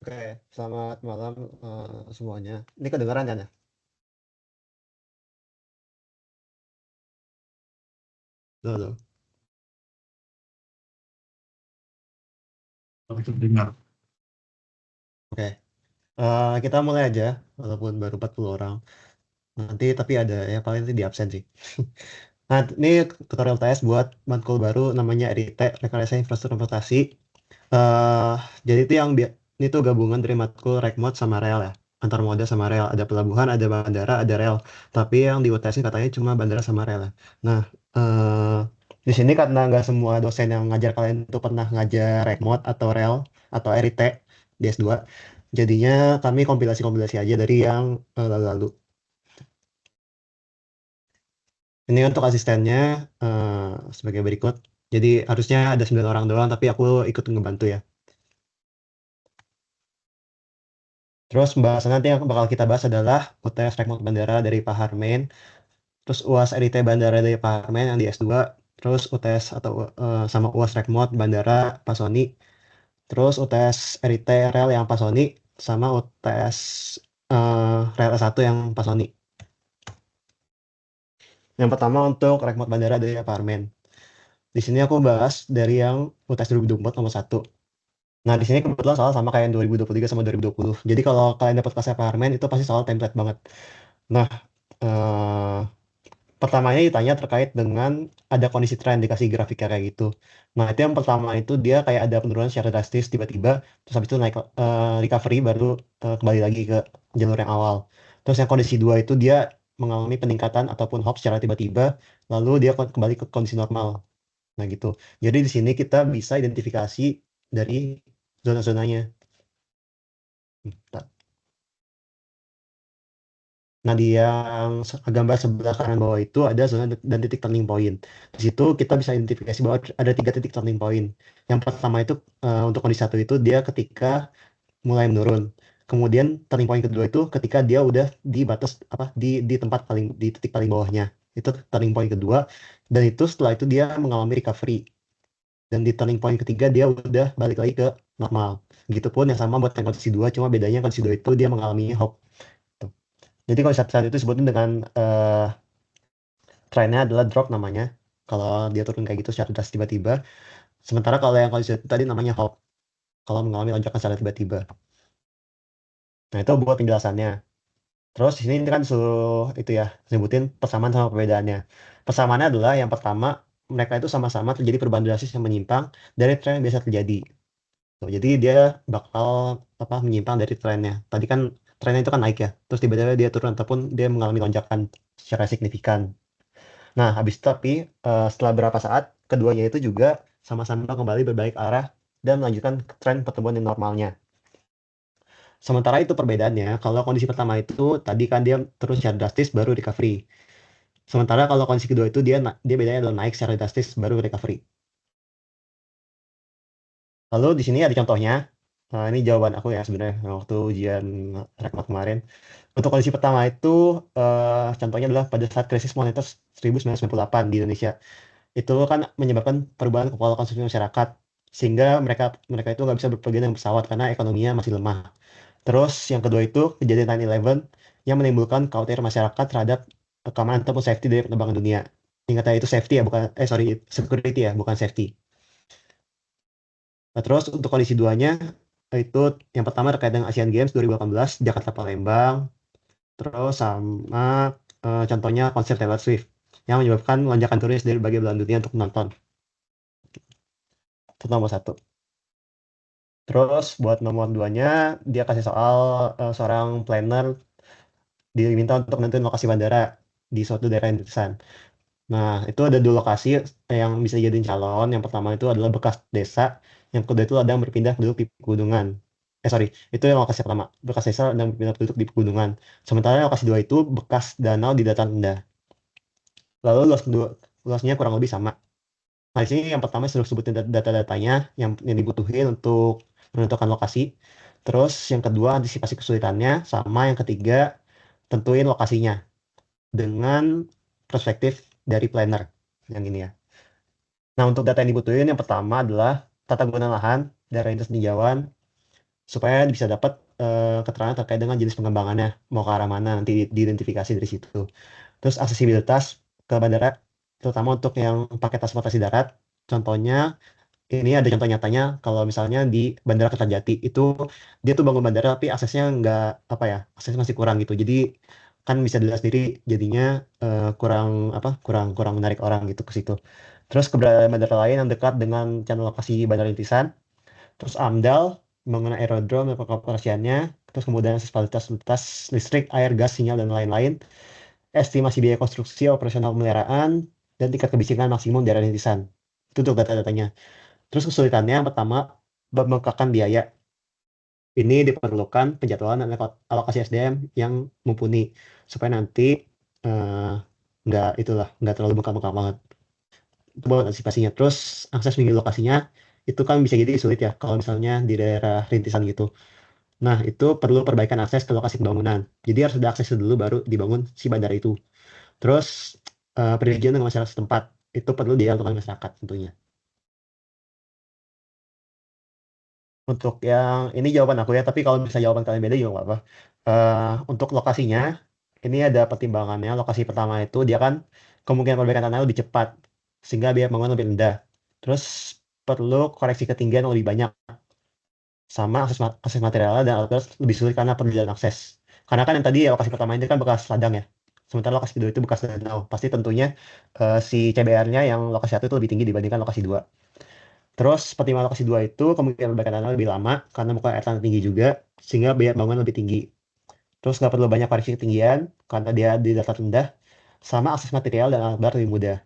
Oke, selamat malam semuanya. Ini kedengeran kan ya? Tuh, tuh. Oh, itu dengar. Oke, kita mulai aja, walaupun baru 40 orang. Nanti tapi ada ya paling nanti di absen sih. Nah, ini tutorial TS buat matkul baru namanya RIT, Rekayasa Infrastruktur Transportasi. eh jadi itu ini tuh gabungan dari matkul Rekmod sama rel ya. Antar moda sama rel. Ada pelabuhan, ada bandara, ada rel. Tapi yang di UTS ini katanya cuma bandara sama rel ya. Nah, di sini karena nggak semua dosen yang ngajar kalian itu pernah ngajar Rekmod atau rel atau RIT di S2. Jadinya kami kompilasi-kompilasi aja dari yang lalu-lalu. Ini untuk asistennya sebagai berikut. Jadi harusnya ada 9 orang doang, tapi aku ikut ngebantu ya. Terus pembahasan nanti yang bakal kita bahas adalah UTS Rekmod Bandara dari Pak Harmain, terus UAS RIT Bandara dari Pak Harmain yang di S2, terus UTS atau sama UAS Rekmod Bandara Pak Soni, terus UTS RIT Rel yang Pak Soni, sama UTS Rel S1 yang Pak Soni. Yang pertama untuk Rekmod Bandara dari Pak Harmain. Di sini aku bahas dari yang UTS 2024 nomor 1. Nah, di sini kebetulan soal sama kayak yang 2023 sama 2020. Jadi kalau kalian dapat kelasnya Pak Harmain itu pasti soal template banget. Nah, eh, pertamanya ditanya terkait dengan ada kondisi tren dikasih grafiknya kayak gitu. Nah, itu yang pertama itu dia kayak ada penurunan secara drastis tiba-tiba, terus habis itu naik recovery baru kembali lagi ke jalur yang awal. Terus yang kondisi dua itu dia mengalami peningkatan ataupun hop secara tiba-tiba, lalu dia kembali ke kondisi normal. Nah, gitu. Jadi di sini kita bisa identifikasi dari zona-zonanya. Hmm. Nah, di yang gambar sebelah kanan bawah itu ada zona dan titik turning point. Di situ kita bisa identifikasi bahwa ada 3 titik turning point. Yang pertama itu untuk kondisi satu itu dia ketika mulai menurun. Kemudian turning point kedua itu ketika dia udah di batas apa di tempat paling di titik paling bawahnya. Itu turning point kedua dan itu setelah itu dia mengalami recovery. Dan di turning point ketiga dia udah balik lagi ke normal. Begitupun yang sama buat yang kondisi dua, cuma bedanya kondisi dua itu dia mengalami hop. Jadi kalau saat itu disebutin dengan trennya adalah drop namanya. Kalau dia turun kayak gitu secara drastis tiba-tiba. Sementara kalau yang kondisi itu tadi namanya hop. Kalau mengalami lonjakan secara tiba-tiba. Nah, itu buat penjelasannya. Terus di sini kan suruh itu ya, sebutin persamaan sama perbedaannya. Persamaannya adalah yang pertama, mereka itu sama-sama terjadi perubahan drastis yang menyimpang dari tren yang biasa terjadi. Tuh, jadi dia bakal menyimpang dari trennya. Tadi kan trennya itu kan naik ya, terus tiba-tiba dia turun ataupun dia mengalami lonjakan secara signifikan. Nah, habis itu tapi setelah beberapa saat, keduanya itu juga sama-sama kembali berbalik arah dan melanjutkan ke tren pertumbuhan yang normalnya. Sementara itu perbedaannya, kalau kondisi pertama itu tadi kan dia terus secara drastis baru recovery. Sementara kalau kondisi kedua itu dia bedanya adalah naik secara drastis baru recovery. Lalu di sini ada contohnya. Nah, ini jawaban aku ya sebenarnya waktu ujian rekmat kemarin. Untuk kondisi pertama itu contohnya adalah pada saat krisis moneter 1998 di Indonesia. Itu kan menyebabkan perubahan pola konsumsi masyarakat sehingga mereka mereka itu nggak bisa berpergian dengan pesawat karena ekonominya masih lemah. Terus yang kedua itu kejadian 9/11 yang menimbulkan kekhawatiran masyarakat terhadap keamanan ataupun safety dari penerbangan dunia. Ingat ya itu safety ya bukan sorry security ya bukan safety. Nah, terus untuk kondisi duanya itu yang pertama terkait dengan Asian Games 2018 Jakarta Palembang. Terus sama contohnya konser Taylor Swift yang menyebabkan lonjakan turis dari berbagai belahan dunia untuk menonton. Itu nomor satu. Terus buat nomor duanya, dia kasih soal seorang planner diminta untuk nentuin lokasi bandara di suatu daerah yang dipesan. Nah, itu ada 2 lokasi yang bisa jadiin calon. Yang pertama itu adalah bekas desa. Yang kedua itu ada yang berpindah penduduk di pegunungan. Sorry, itu yang lokasi pertama. Bekas desa dan berpindah penduduk di pegunungan. Sementara lokasi dua itu bekas danau di dataran rendah. Lalu luasnya kurang lebih sama. Nah, di sini yang pertama sudah sebutin data-datanya yang dibutuhin untuk menentukan lokasi. Terus yang kedua antisipasi kesulitannya, sama yang ketiga tentuin lokasinya dengan perspektif dari planner yang ini ya. Nah, untuk data yang dibutuhin yang pertama adalah tata guna lahan, daerah tinjauan, supaya bisa dapat keterangan terkait dengan jenis pengembangannya, mau ke arah mana nanti diidentifikasi dari situ. Terus aksesibilitas ke bandara, terutama untuk yang pakai transportasi darat. Contohnya, ini ada contoh nyatanya kalau misalnya di Bandara Kertajati itu dia tuh bangun bandara tapi aksesnya nggak apa ya, aksesnya masih kurang gitu. Jadi kan bisa dilihat sendiri jadinya kurang apa kurang kurang menarik orang gitu ke situ. Terus keberadaan bandara lain yang dekat dengan channel lokasi bandara rintisan. Terus AMDAL mengenai aerodrome dan pengoperasiannya. Terus kemudian akses fasilitas listrik, air, gas, sinyal dan lain-lain. Estimasi biaya konstruksi, operasional pemeliharaan, dan tingkat kebisingan maksimum daerah rintisan. Itu untuk data-datanya. Terus kesulitannya yang pertama, pembengkakan biaya. Ini diperlukan penjadwalan dan alokasi SDM yang mumpuni supaya nanti eh, nggak terlalu bengkak-bengkak banget. Itu buat antisipasinya. Terus akses menuju lokasinya itu kan bisa jadi sulit ya kalau misalnya di daerah rintisan gitu. Nah, itu perlu perbaikan akses ke lokasi pembangunan. Jadi harus ada akses dulu baru dibangun si bandara itu. Terus perizinan dengan masyarakat setempat itu perlu dilakukan masyarakat tentunya. Untuk yang ini jawaban aku ya, tapi kalau misalnya jawaban kalian beda juga nggak apa-apa. Untuk lokasinya, ini ada pertimbangannya. Lokasi pertama itu dia kan kemungkinan perbaikan tanah lebih cepat, sehingga biaya pembangunan lebih rendah. Terus perlu koreksi ketinggian yang lebih banyak, sama akses materialnya dan alat berat lebih sulit karena perjalanan akses. Karena kan yang tadi ya, lokasi pertama ini kan bekas ladang ya. Sementara lokasi kedua itu bekas danau. Pasti tentunya si CBR-nya yang lokasi satu itu lebih tinggi dibandingkan lokasi dua. Terus pertimbangan lokasi dua itu kemungkinan perbaikan tanah lebih lama karena muka air tanah tinggi juga, sehingga biaya bangunan lebih tinggi. Terus nggak perlu banyak koreksi ketinggian karena dia di dataran rendah, sama akses material dan alat berat lebih mudah.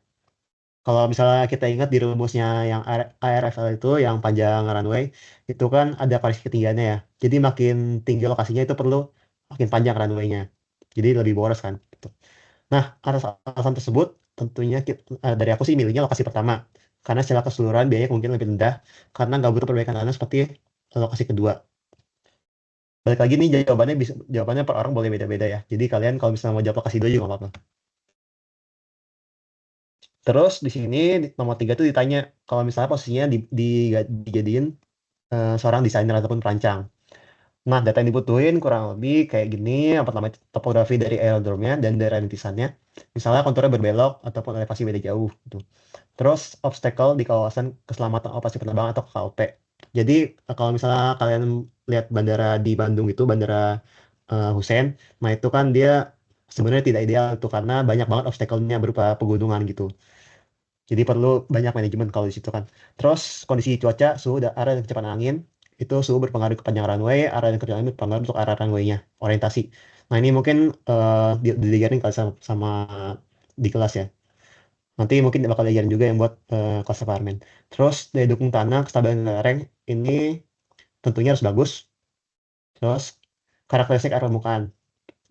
Kalau misalnya kita ingat di rumusnya yang ARFL itu, yang panjang runway, itu kan ada koreksi ketinggiannya ya. Jadi makin tinggi lokasinya itu perlu makin panjang runway-nya. Jadi lebih boros kan. Gitu. Nah, atas alasan tersebut, tentunya dari aku sih milihnya lokasi pertama. Karena secara keseluruhan biayanya mungkin lebih rendah, karena nggak butuh perbaikan tanah seperti lokasi kedua. Balik lagi nih, jawabannya per orang boleh beda-beda ya. Jadi kalian kalau misalnya mau jawab lokasi dua juga nggak apa-apa. Terus di sini nomor tiga tuh ditanya kalau misalnya posisinya dijadiin seorang desainer ataupun perancang. Nah, data yang dibutuhin kurang lebih kayak gini. Yang pertama itu topografi dari aerodromnya dan daerah rintisannya. Misalnya konturnya berbelok ataupun elevasi beda jauh gitu. Terus obstacle di kawasan keselamatan operasi penerbangan atau KOP. Jadi kalau misalnya kalian lihat bandara di Bandung itu, Bandara Hussein, nah itu kan dia sebenarnya tidak ideal itu karena banyak banget obstacle-nya berupa pegunungan gitu. Jadi perlu banyak manajemen kalau di situ kan. Terus kondisi cuaca, suhu, arah dan kecepatan angin, itu suhu berpengaruh ke panjang runway, arah dan kecepatan angin berpengaruh untuk arah runway-nya, orientasi. Nah ini mungkin diajarin kali sama di kelas ya. Nanti mungkin bakal diajarin juga yang buat kelas apartemen. Terus daya dukung tanah, kestabilan lereng, ini tentunya harus bagus. Terus karakteristik air permukaan,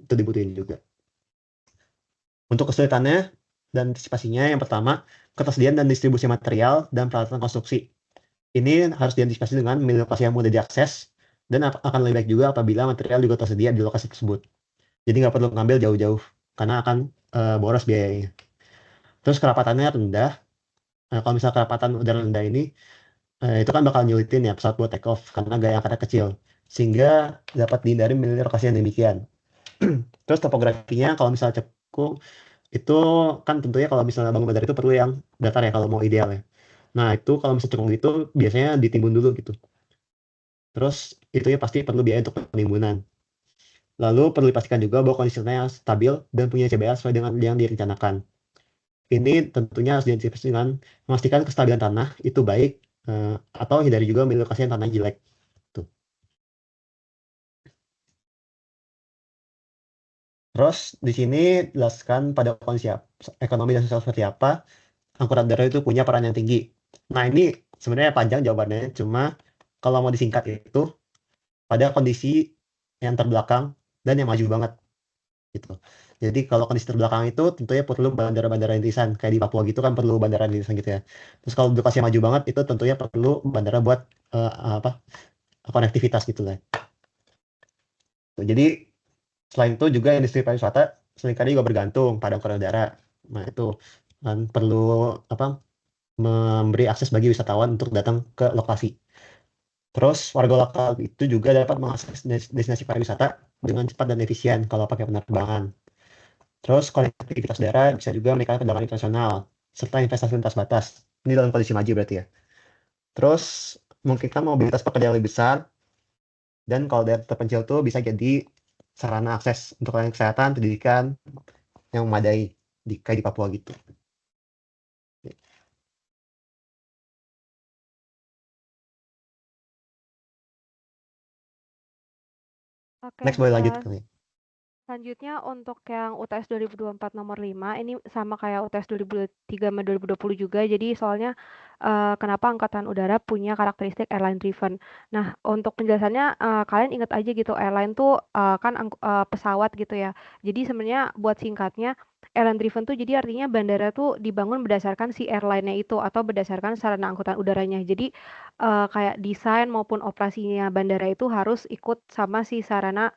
itu dibutuhin juga. Untuk kesulitannya dan antisipasinya, yang pertama, ketersediaan dan distribusi material dan peralatan konstruksi. Ini harus diantisipasi dengan memilih lokasi yang mudah diakses dan akan lebih baik juga apabila material juga tersedia di lokasi tersebut. Jadi nggak perlu ngambil jauh-jauh karena akan boros biayanya. Terus kerapatannya rendah. Kalau misalnya kerapatan udara rendah ini, itu kan bakal nyulitin ya pesawat buat take off karena gaya angkatnya kecil. Sehingga dapat dihindari memilih lokasi yang demikian. Terus topografinya kalau misalnya cekung, itu kan tentunya kalau misalnya bangun bandara itu perlu yang datar ya kalau mau ideal ya. Nah itu kalau misalnya cekung itu biasanya ditimbun dulu gitu. Terus itu ya pasti perlu biaya untuk penimbunan. Lalu perlu dipastikan juga bahwa kondisi tanah yang stabil dan punya CBA sesuai dengan yang direncanakan. Ini tentunya harus diantisipasi dengan memastikan kestabilan tanah itu baik atau hindari juga memilih lokasi yang tanah jelek. Tuh. Terus di sini jelaskan pada kondisi ekonomi dan sosial seperti apa angkutan darat itu punya peran yang tinggi. Nah ini sebenarnya panjang jawabannya, cuma kalau mau disingkat itu pada kondisi yang terbelakang dan yang maju banget. Gitu. Jadi kalau kondisi terbelakang itu tentunya perlu bandara-bandara rintisan kayak di Papua gitu kan perlu bandara rintisan gitu ya. Terus kalau lokasi maju banget itu tentunya perlu bandara buat apa konektivitas gitu lah. Jadi selain itu juga industri pariwisata seringkali juga bergantung pada angkutan udara. Nah itu kan perlu apa memberi akses bagi wisatawan untuk datang ke lokasi. Terus warga lokal itu juga dapat mengakses destinasi pariwisata dengan cepat dan efisien kalau pakai penerbangan. Terus konektivitas daerah bisa juga meningkatkan perdagangan internasional serta investasi lintas batas. Ini dalam kondisi maju berarti ya. Terus memungkinkan mobilitas pekerja yang lebih besar, dan kalau daerah terpencil tuh bisa jadi sarana akses untuk layanan kesehatan, pendidikan yang memadai kayak di Papua gitu. Oke, Next boleh lanjut kali. selanjutnya untuk yang UTS 2024 nomor 5 ini sama kayak UTS 2023 sama 2020 juga. Jadi soalnya kenapa Angkatan Udara punya karakteristik airline driven. Nah, untuk penjelasannya kalian ingat aja gitu airline tuh kan pesawat gitu ya. Jadi sebenarnya buat singkatnya airline driven tuh jadi artinya bandara tuh dibangun berdasarkan si airline-nya itu atau berdasarkan sarana angkutan udaranya. Jadi kayak desain maupun operasinya bandara itu harus ikut sama si sarana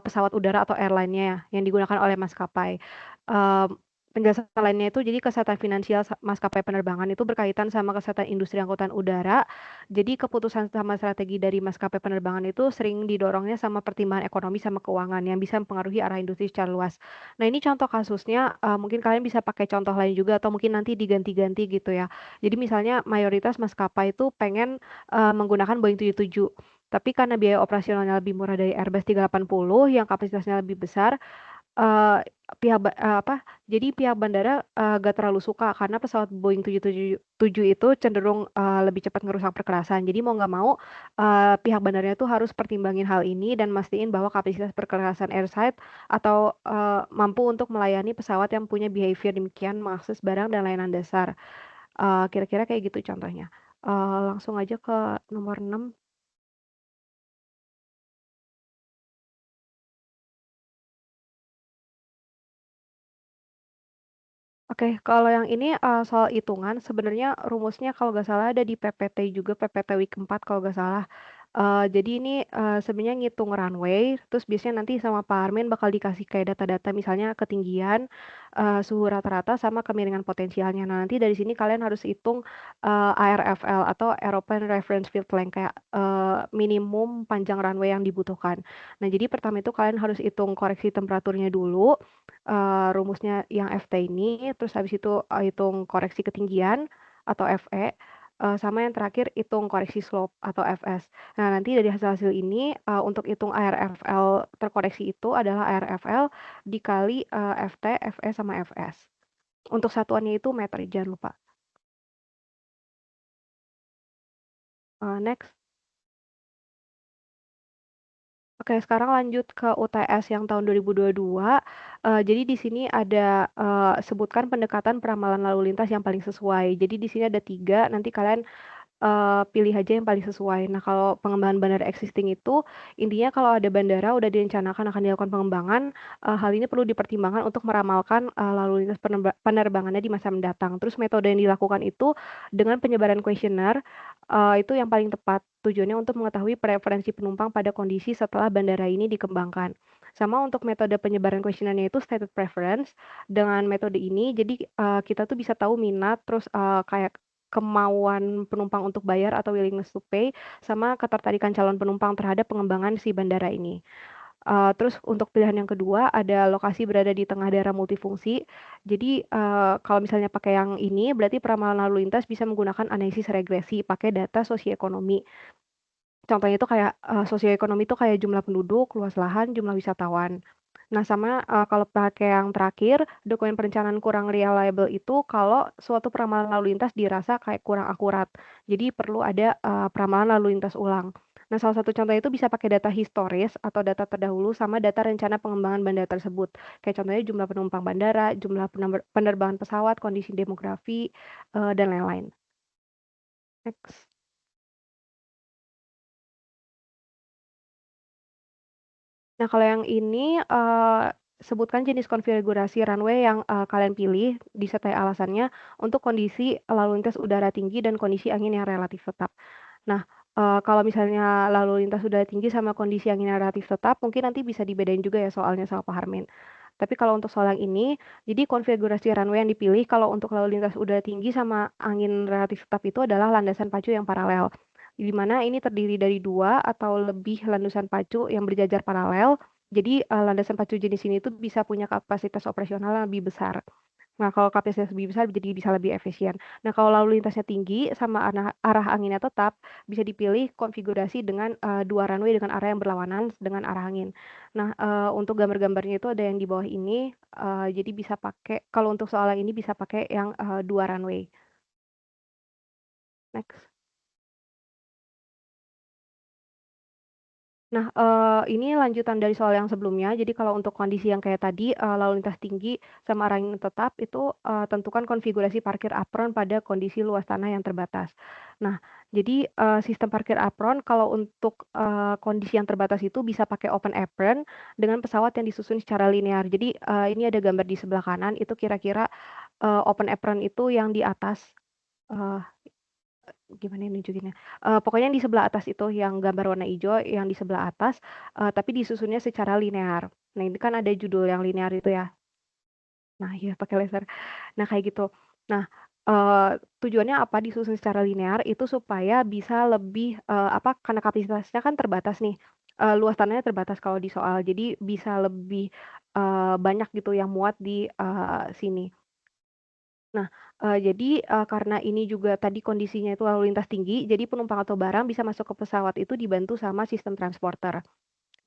pesawat udara atau airline-nya yang digunakan oleh maskapai. Mmm, Penjelasan lainnya itu jadi kesehatan finansial maskapai penerbangan itu berkaitan sama kesehatan industri angkutan udara. Jadi keputusan sama strategi dari maskapai penerbangan itu sering didorongnya sama pertimbangan ekonomi sama keuangan yang bisa mempengaruhi arah industri secara luas. Nah, ini contoh kasusnya, mungkin kalian bisa pakai contoh lain juga atau mungkin nanti diganti-ganti gitu ya. Jadi misalnya mayoritas maskapai itu pengen, menggunakan Boeing 77. Tapi karena biaya operasionalnya lebih murah dari Airbus 380 yang kapasitasnya lebih besar, eee, jadi pihak bandara, nggak terlalu suka karena pesawat Boeing 777 itu cenderung, lebih cepat ngerusak perkerasan. Jadi mau nggak mau, pihak bandaranya tuh harus pertimbangin hal ini dan mastiin bahwa kapasitas perkerasan airside atau, mampu untuk melayani pesawat yang punya behavior demikian mengakses barang dan layanan dasar. Kira-kira kayak gitu contohnya. Langsung aja ke nomor 6. Oke, kalau yang ini, soal hitungan sebenarnya rumusnya kalau nggak salah ada di PPT juga, PPT week 4 kalau nggak salah. Jadi ini, sebenarnya ngitung runway, terus biasanya nanti sama Pak Armin bakal dikasih kayak data-data misalnya ketinggian, suhu rata-rata, sama kemiringan potensialnya. Nah, nanti dari sini kalian harus hitung, ARFL atau Aeroplane Reference Field Length kayak, minimum panjang runway yang dibutuhkan. Nah, jadi pertama itu kalian harus hitung koreksi temperaturnya dulu, rumusnya yang FT ini, terus habis itu, hitung koreksi ketinggian atau FE, sama yang terakhir hitung koreksi slope atau FS. Nah, nanti dari hasil-hasil ini, untuk hitung ARFL terkoreksi itu adalah ARFL dikali, FT, FE, sama FS. Untuk satuannya itu meter, jangan lupa. Next. Oke, sekarang lanjut ke UTS yang tahun 2022. Jadi di sini ada, sebutkan pendekatan peramalan lalu lintas yang paling sesuai. Jadi di sini ada 3, nanti kalian pilih aja yang paling sesuai. Nah, kalau pengembangan bandara existing itu, intinya kalau ada bandara udah direncanakan akan dilakukan pengembangan, hal ini perlu dipertimbangkan untuk meramalkan, lalu lintas penerbangannya di masa mendatang. Terus metode yang dilakukan itu dengan penyebaran kuesioner, itu yang paling tepat. Tujuannya untuk mengetahui preferensi penumpang pada kondisi setelah bandara ini dikembangkan. Sama untuk metode penyebaran kuesionernya itu stated preference. Dengan metode ini, jadi, kita tuh bisa tahu minat, terus, kayak kemauan penumpang untuk bayar atau willingness to pay, sama ketertarikan calon penumpang terhadap pengembangan si bandara ini. Terus untuk pilihan yang kedua ada lokasi berada di tengah daerah multifungsi. Jadi, kalau misalnya pakai yang ini berarti peramalan lalu lintas bisa menggunakan analisis regresi pakai data sosioekonomi. Contohnya itu kayak, sosioekonomi itu kayak jumlah penduduk, luas lahan, jumlah wisatawan. Nah, sama, kalau pakai yang terakhir, dokumen perencanaan kurang reliable itu kalau suatu peramalan lalu lintas dirasa kayak kurang akurat. Jadi perlu ada, peramalan lalu lintas ulang. Nah, salah satu contoh itu bisa pakai data historis atau data terdahulu sama data rencana pengembangan bandara tersebut. Kayak contohnya jumlah penumpang bandara, jumlah penerbangan pesawat, kondisi demografi, dan lain-lain. Next. Nah, kalau yang ini, sebutkan jenis konfigurasi runway yang, kalian pilih, disertai alasannya untuk kondisi lalu lintas udara tinggi dan kondisi angin yang relatif tetap. Nah, kalau misalnya lalu lintas udara tinggi sama kondisi angin yang relatif tetap, mungkin nanti bisa dibedain juga ya soalnya sama Pak Harmin. Tapi kalau untuk soal yang ini, jadi konfigurasi runway yang dipilih kalau untuk lalu lintas udara tinggi sama angin relatif tetap itu adalah landasan pacu yang paralel. di mana ini terdiri dari 2 atau lebih landasan pacu yang berjajar paralel. Jadi, landasan pacu jenis ini tuh bisa punya kapasitas operasional yang lebih besar. Nah, kalau kapasitas lebih besar jadi bisa lebih efisien. Nah, kalau lalu lintasnya tinggi sama arah anginnya tetap, bisa dipilih konfigurasi dengan, 2 runway dengan arah yang berlawanan dengan arah angin. Nah, untuk gambar-gambarnya itu ada yang di bawah ini, jadi bisa pakai kalau untuk soal yang ini bisa pakai yang, 2 runway. Next. Nah, ini lanjutan dari soal yang sebelumnya. Jadi kalau untuk kondisi yang kayak tadi, lalu lintas tinggi sama arah angin tetap itu, tentukan konfigurasi parkir apron pada kondisi luas tanah yang terbatas. Nah, jadi, sistem parkir apron kalau untuk, kondisi yang terbatas itu bisa pakai open apron dengan pesawat yang disusun secara linear. Jadi, ini ada gambar di sebelah kanan itu kira-kira, open apron itu yang di atas, eee gimana ya nunjukinnya, pokoknya yang di sebelah atas itu yang gambar warna ijo yang di sebelah atas, tapi disusunnya secara linear. Nah ini kan ada judul yang linear itu ya. Nah iya pakai laser. Nah kayak gitu. Nah, tujuannya apa disusun secara linear itu supaya bisa lebih, apa, karena kapasitasnya kan terbatas nih, luas tanahnya terbatas kalau di soal. Jadi bisa lebih, banyak gitu yang muat di, sini. Nah, jadi, karena ini juga tadi kondisinya itu lalu lintas tinggi, jadi penumpang atau barang bisa masuk ke pesawat itu dibantu sama sistem transporter.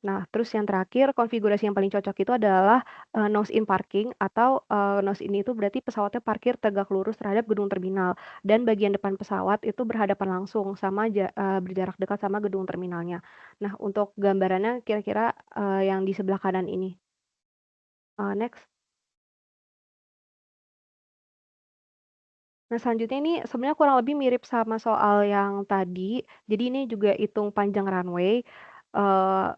Nah, terus yang terakhir konfigurasi yang paling cocok itu adalah, nose in parking atau, nose in itu berarti pesawatnya parkir tegak lurus terhadap gedung terminal dan bagian depan pesawat itu berhadapan langsung sama berjarak dekat sama gedung terminalnya. Nah, untuk gambarannya kira-kira, yang di sebelah kanan ini. Next. Nah, selanjutnya ini sebenarnya kurang lebih mirip sama soal yang tadi. Jadi ini juga hitung panjang runway,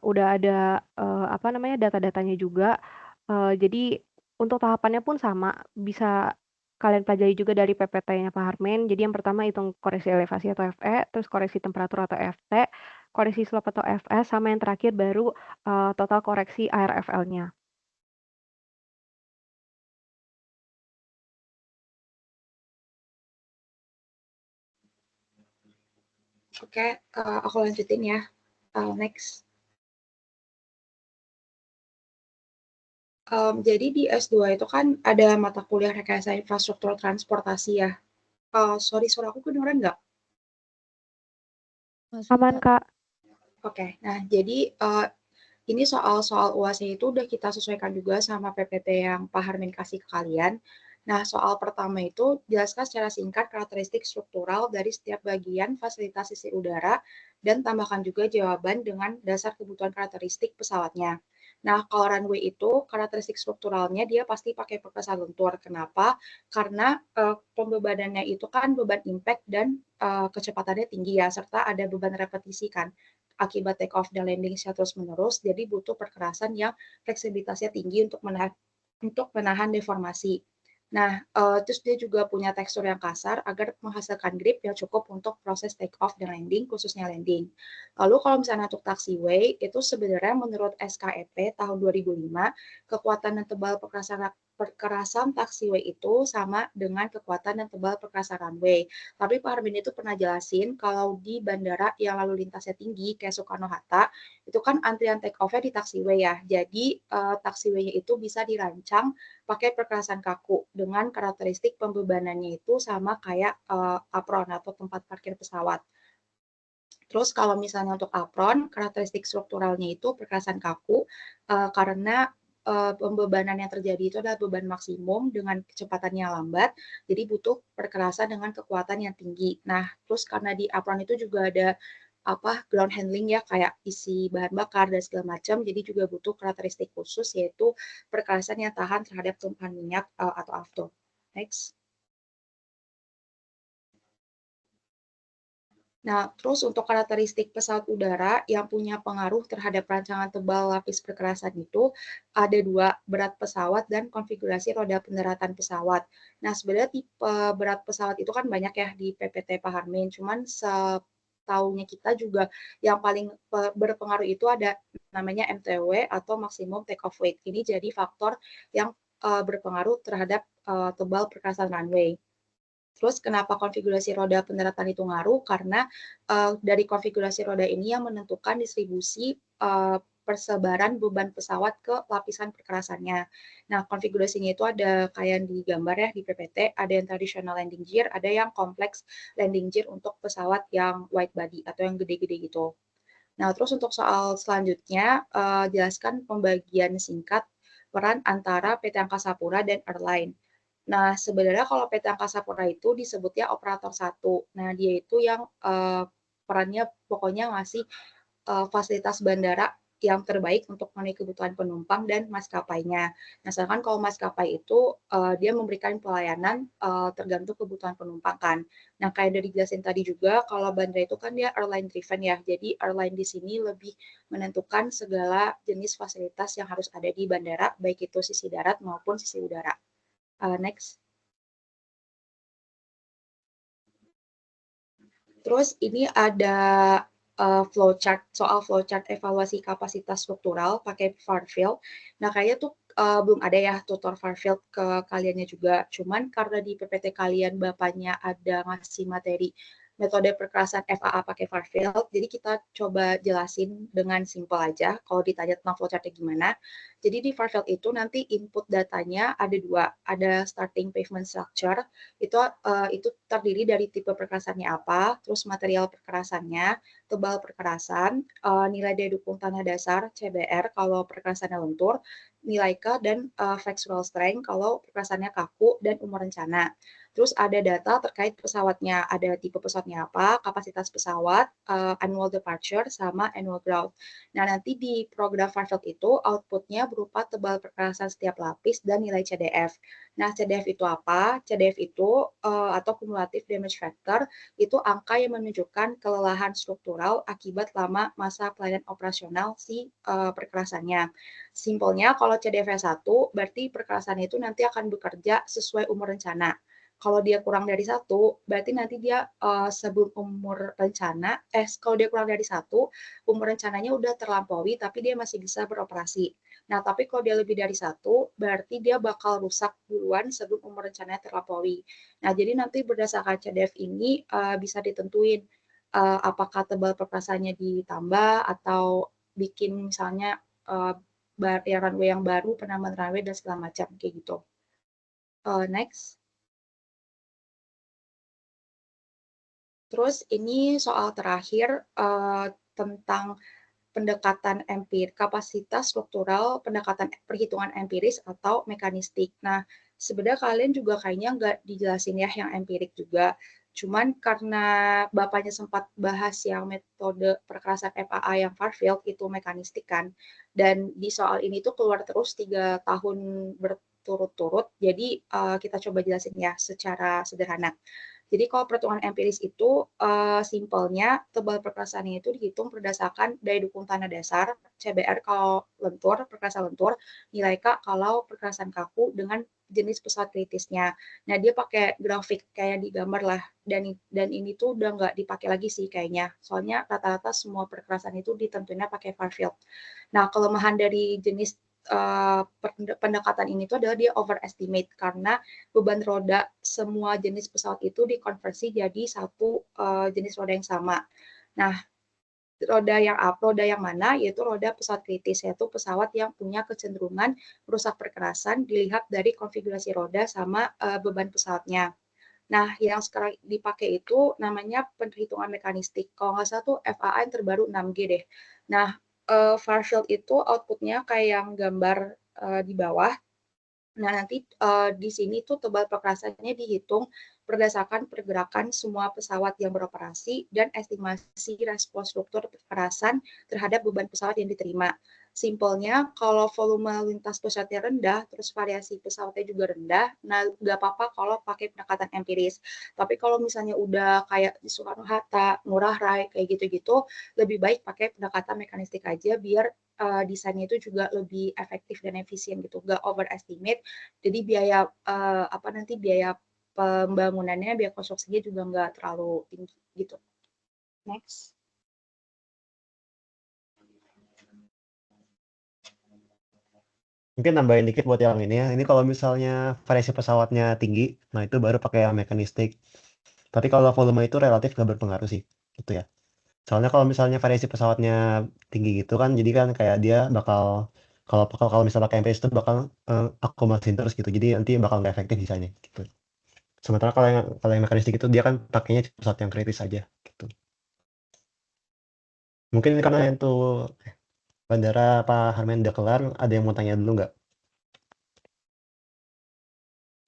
udah ada, apa namanya, data-datanya juga. Jadi untuk tahapannya pun sama, bisa kalian pelajari juga dari PPT-nya Pak Harmen. Jadi yang pertama hitung koreksi elevasi atau FE, terus koreksi temperatur atau FT, koreksi slope atau FS, sama yang terakhir baru, total koreksi ARFL-nya. Oke, aku lanjutin ya. Next. Jadi di S2 itu kan ada mata kuliah rekayasa infrastruktur transportasi ya. Sorry, suara aku kedengeran nggak? Aman, Kak. Oke, nah jadi ini soal-soal UASnya itu udah kita sesuaikan juga sama PPT yang Pak Harmin kasih ke kalian. Nah, soal pertama itu jelaskan secara singkat karakteristik struktural dari setiap bagian fasilitas sisi udara dan tambahkan juga jawaban dengan dasar kebutuhan karakteristik pesawatnya. Nah, kalau runway itu karakteristik strukturalnya dia pasti pakai perkesan lentur. Kenapa? Karena pembebanannya itu kan beban impact dan kecepatannya tinggi ya, serta ada beban repetisi kan akibat take off dan landing secara terus-menerus, jadi butuh perkerasan yang fleksibilitasnya tinggi untuk menahan deformasi. Nah, terus dia juga punya tekstur yang kasar agar menghasilkan grip yang cukup untuk proses take off dan landing, khususnya landing. Lalu kalau misalnya untuk taxiway, itu sebenarnya menurut SKEP tahun 2005, kekuatan dan tebal perkerasan taxiway itu sama dengan kekuatan dan tebal perkerasan runway. Tapi Pak Armin itu pernah jelasin kalau di bandara yang lalu lintasnya tinggi kayak Soekarno-Hatta, itu kan antrian take off-nya di taxiway ya. Jadi taxiway-nya itu bisa dirancang pakai perkerasan kaku dengan karakteristik pembebanannya itu sama kayak apron atau tempat parkir pesawat. Terus kalau misalnya untuk apron, karakteristik strukturalnya itu perkerasan kaku karena pembebanan yang terjadi itu adalah beban maksimum dengan kecepatan yang lambat, jadi butuh perkerasan dengan kekuatan yang tinggi. Nah, terus karena di apron itu juga ada ground handling ya kayak isi bahan bakar dan segala macam, jadi juga butuh karakteristik khusus yaitu perkerasan yang tahan terhadap tumpahan minyak atau after. Next. Nah, terus untuk karakteristik pesawat udara yang punya pengaruh terhadap rancangan tebal lapis perkerasan itu ada 2, berat pesawat dan konfigurasi roda pendaratan pesawat. Nah, sebenarnya tipe berat pesawat itu kan banyak ya di PPT Pak Harmin, cuman setahunya kita juga yang paling berpengaruh itu ada namanya MTW atau maksimum take off weight. Ini jadi faktor yang berpengaruh terhadap tebal perkerasan runway. Terus kenapa konfigurasi roda pendaratan itu ngaruh? Karena dari konfigurasi roda ini yang menentukan distribusi persebaran beban pesawat ke lapisan perkerasannya. Nah, konfigurasinya itu ada kayak di gambar ya di PPT, ada yang traditional landing gear, ada yang complex landing gear untuk pesawat yang wide body atau yang gede-gede gitu. Nah, terus untuk soal selanjutnya, jelaskan pembagian singkat peran antara PT Angkasa Pura dan airline. Nah, sebenarnya kalau PT Angkasa Pura itu disebutnya operator satu. Nah, dia itu yang perannya pokoknya ngasih fasilitas bandara yang terbaik untuk memenuhi kebutuhan penumpang dan maskapainya. Nah, sedangkan kalau maskapai itu dia memberikan pelayanan tergantung kebutuhan penumpang kan. Nah, kayak dari jelasin tadi juga, kalau bandara itu kan dia airline driven ya. Jadi airline di sini lebih menentukan segala jenis fasilitas yang harus ada di bandara, baik itu sisi darat maupun sisi udara. Next. Terus ini ada flowchart, soal flowchart evaluasi kapasitas struktural pakai Farfield. Nah, kayaknya tuh belum ada ya tutor Farfield ke kaliannya juga. Cuman karena di PPT kalian bapaknya ada ngasih materi metode perkerasan FAA pakai Farfield, jadi kita coba jelasin dengan simpel aja. Kalau ditanya tentang flowchartnya gimana, jadi di Farfield itu nanti input datanya ada dua, ada starting pavement structure, itu terdiri dari tipe perkerasannya apa, terus material perkerasannya, tebal perkerasan, nilai daya dukung tanah dasar CBR kalau perkerasannya lentur, nilai K dan flexural strength kalau perkerasannya kaku dan umur rencana. Terus ada data terkait pesawatnya, ada tipe pesawatnya apa, kapasitas pesawat, annual departure, sama annual growth. Nah, nanti di program Farfield itu outputnya berupa tebal perkerasan setiap lapis dan nilai CDF. Nah, CDF itu apa? CDF itu atau cumulative damage factor itu angka yang menunjukkan kelelahan struktural akibat lama masa pelayanan operasional si perkerasannya. Simpelnya kalau CDF 1 berarti perkerasannya itu nanti akan bekerja sesuai umur rencana. Kalau dia kurang dari 1, berarti nanti dia sebelum umur rencana, kalau dia kurang dari 1, umur rencananya udah terlampaui, tapi dia masih bisa beroperasi. Nah, tapi kalau dia lebih dari 1, berarti dia bakal rusak duluan sebelum umur rencananya terlampaui. Nah, jadi nanti berdasarkan CDF ini bisa ditentuin apakah tebal perkerasannya ditambah atau bikin misalnya runway yang baru, penambahan runway, dan segala macam, kayak gitu. Next. Terus ini soal terakhir tentang pendekatan kapasitas struktural, pendekatan perhitungan empiris atau mekanistik. Nah, sebenarnya kalian juga kayaknya nggak dijelasin ya yang empirik juga. Cuman karena Bapaknya sempat bahas yang metode perkerasan FAA yang Farfield itu mekanistik kan. Dan di soal ini tuh keluar terus 3 tahun berturut-turut. Jadi kita coba jelasin ya secara sederhana. Jadi kalau perhitungan empiris itu simpelnya tebal perkerasannya itu dihitung berdasarkan daya dukung tanah dasar, CBR kalau lentur, perkerasan lentur, nilai K kalau perkerasan kaku dengan jenis pesawat kritisnya. Nah, dia pakai grafik kayak di gambar lah, dan ini tuh udah nggak dipakai lagi sih kayaknya. Soalnya rata-rata semua perkerasan itu ditentuinnya pakai Farfield. Nah, kelemahan dari jenis pendekatan ini tuh adalah dia overestimate karena beban roda semua jenis pesawat itu dikonversi jadi satu jenis roda yang sama. Nah, roda yang mana yaitu roda pesawat kritis, yaitu pesawat yang punya kecenderungan merusak perkerasan dilihat dari konfigurasi roda sama beban pesawatnya. Nah, yang sekarang dipakai itu namanya perhitungan mekanistik. Kalau nggak salah tuh FAA yang terbaru 6G deh. Nah, Farfield itu outputnya kayak yang gambar di bawah. Nah, nanti di sini tuh tebal perkerasannya dihitung berdasarkan pergerakan semua pesawat yang beroperasi dan estimasi respons struktur perkerasan terhadap beban pesawat yang diterima. Simpelnya, kalau volume lintas pesawatnya rendah, terus variasi pesawatnya juga rendah, nah nggak apa-apa kalau pakai pendekatan empiris. Tapi kalau misalnya udah kayak di Soekarno-Hatta, Ngurah Rai, kayak gitu-gitu, lebih baik pakai pendekatan mekanistik aja biar desainnya itu juga lebih efektif dan efisien gitu, nggak overestimate. Jadi biaya pembangunannya, biaya konstruksinya juga nggak terlalu tinggi gitu. Next. Mungkin nambahin dikit buat yang ini ya. Ini kalau misalnya variasi pesawatnya tinggi, nah itu baru pakai yang mekanistik. Tapi kalau volume itu relatif nggak berpengaruh sih, gitu ya. Soalnya kalau misalnya variasi pesawatnya tinggi gitu kan, jadi kan kayak dia bakal kalau misalnya pakai MPS itu bakal akumulasi terus gitu. Jadi nanti bakal nggak efektif desainnya gitu. Sementara kalau yang mekanistik itu dia kan pakainya pesawat yang kritis aja gitu. Mungkin karena itu bandara Pak Harmen udah kelar, ada yang mau tanya dulu nggak?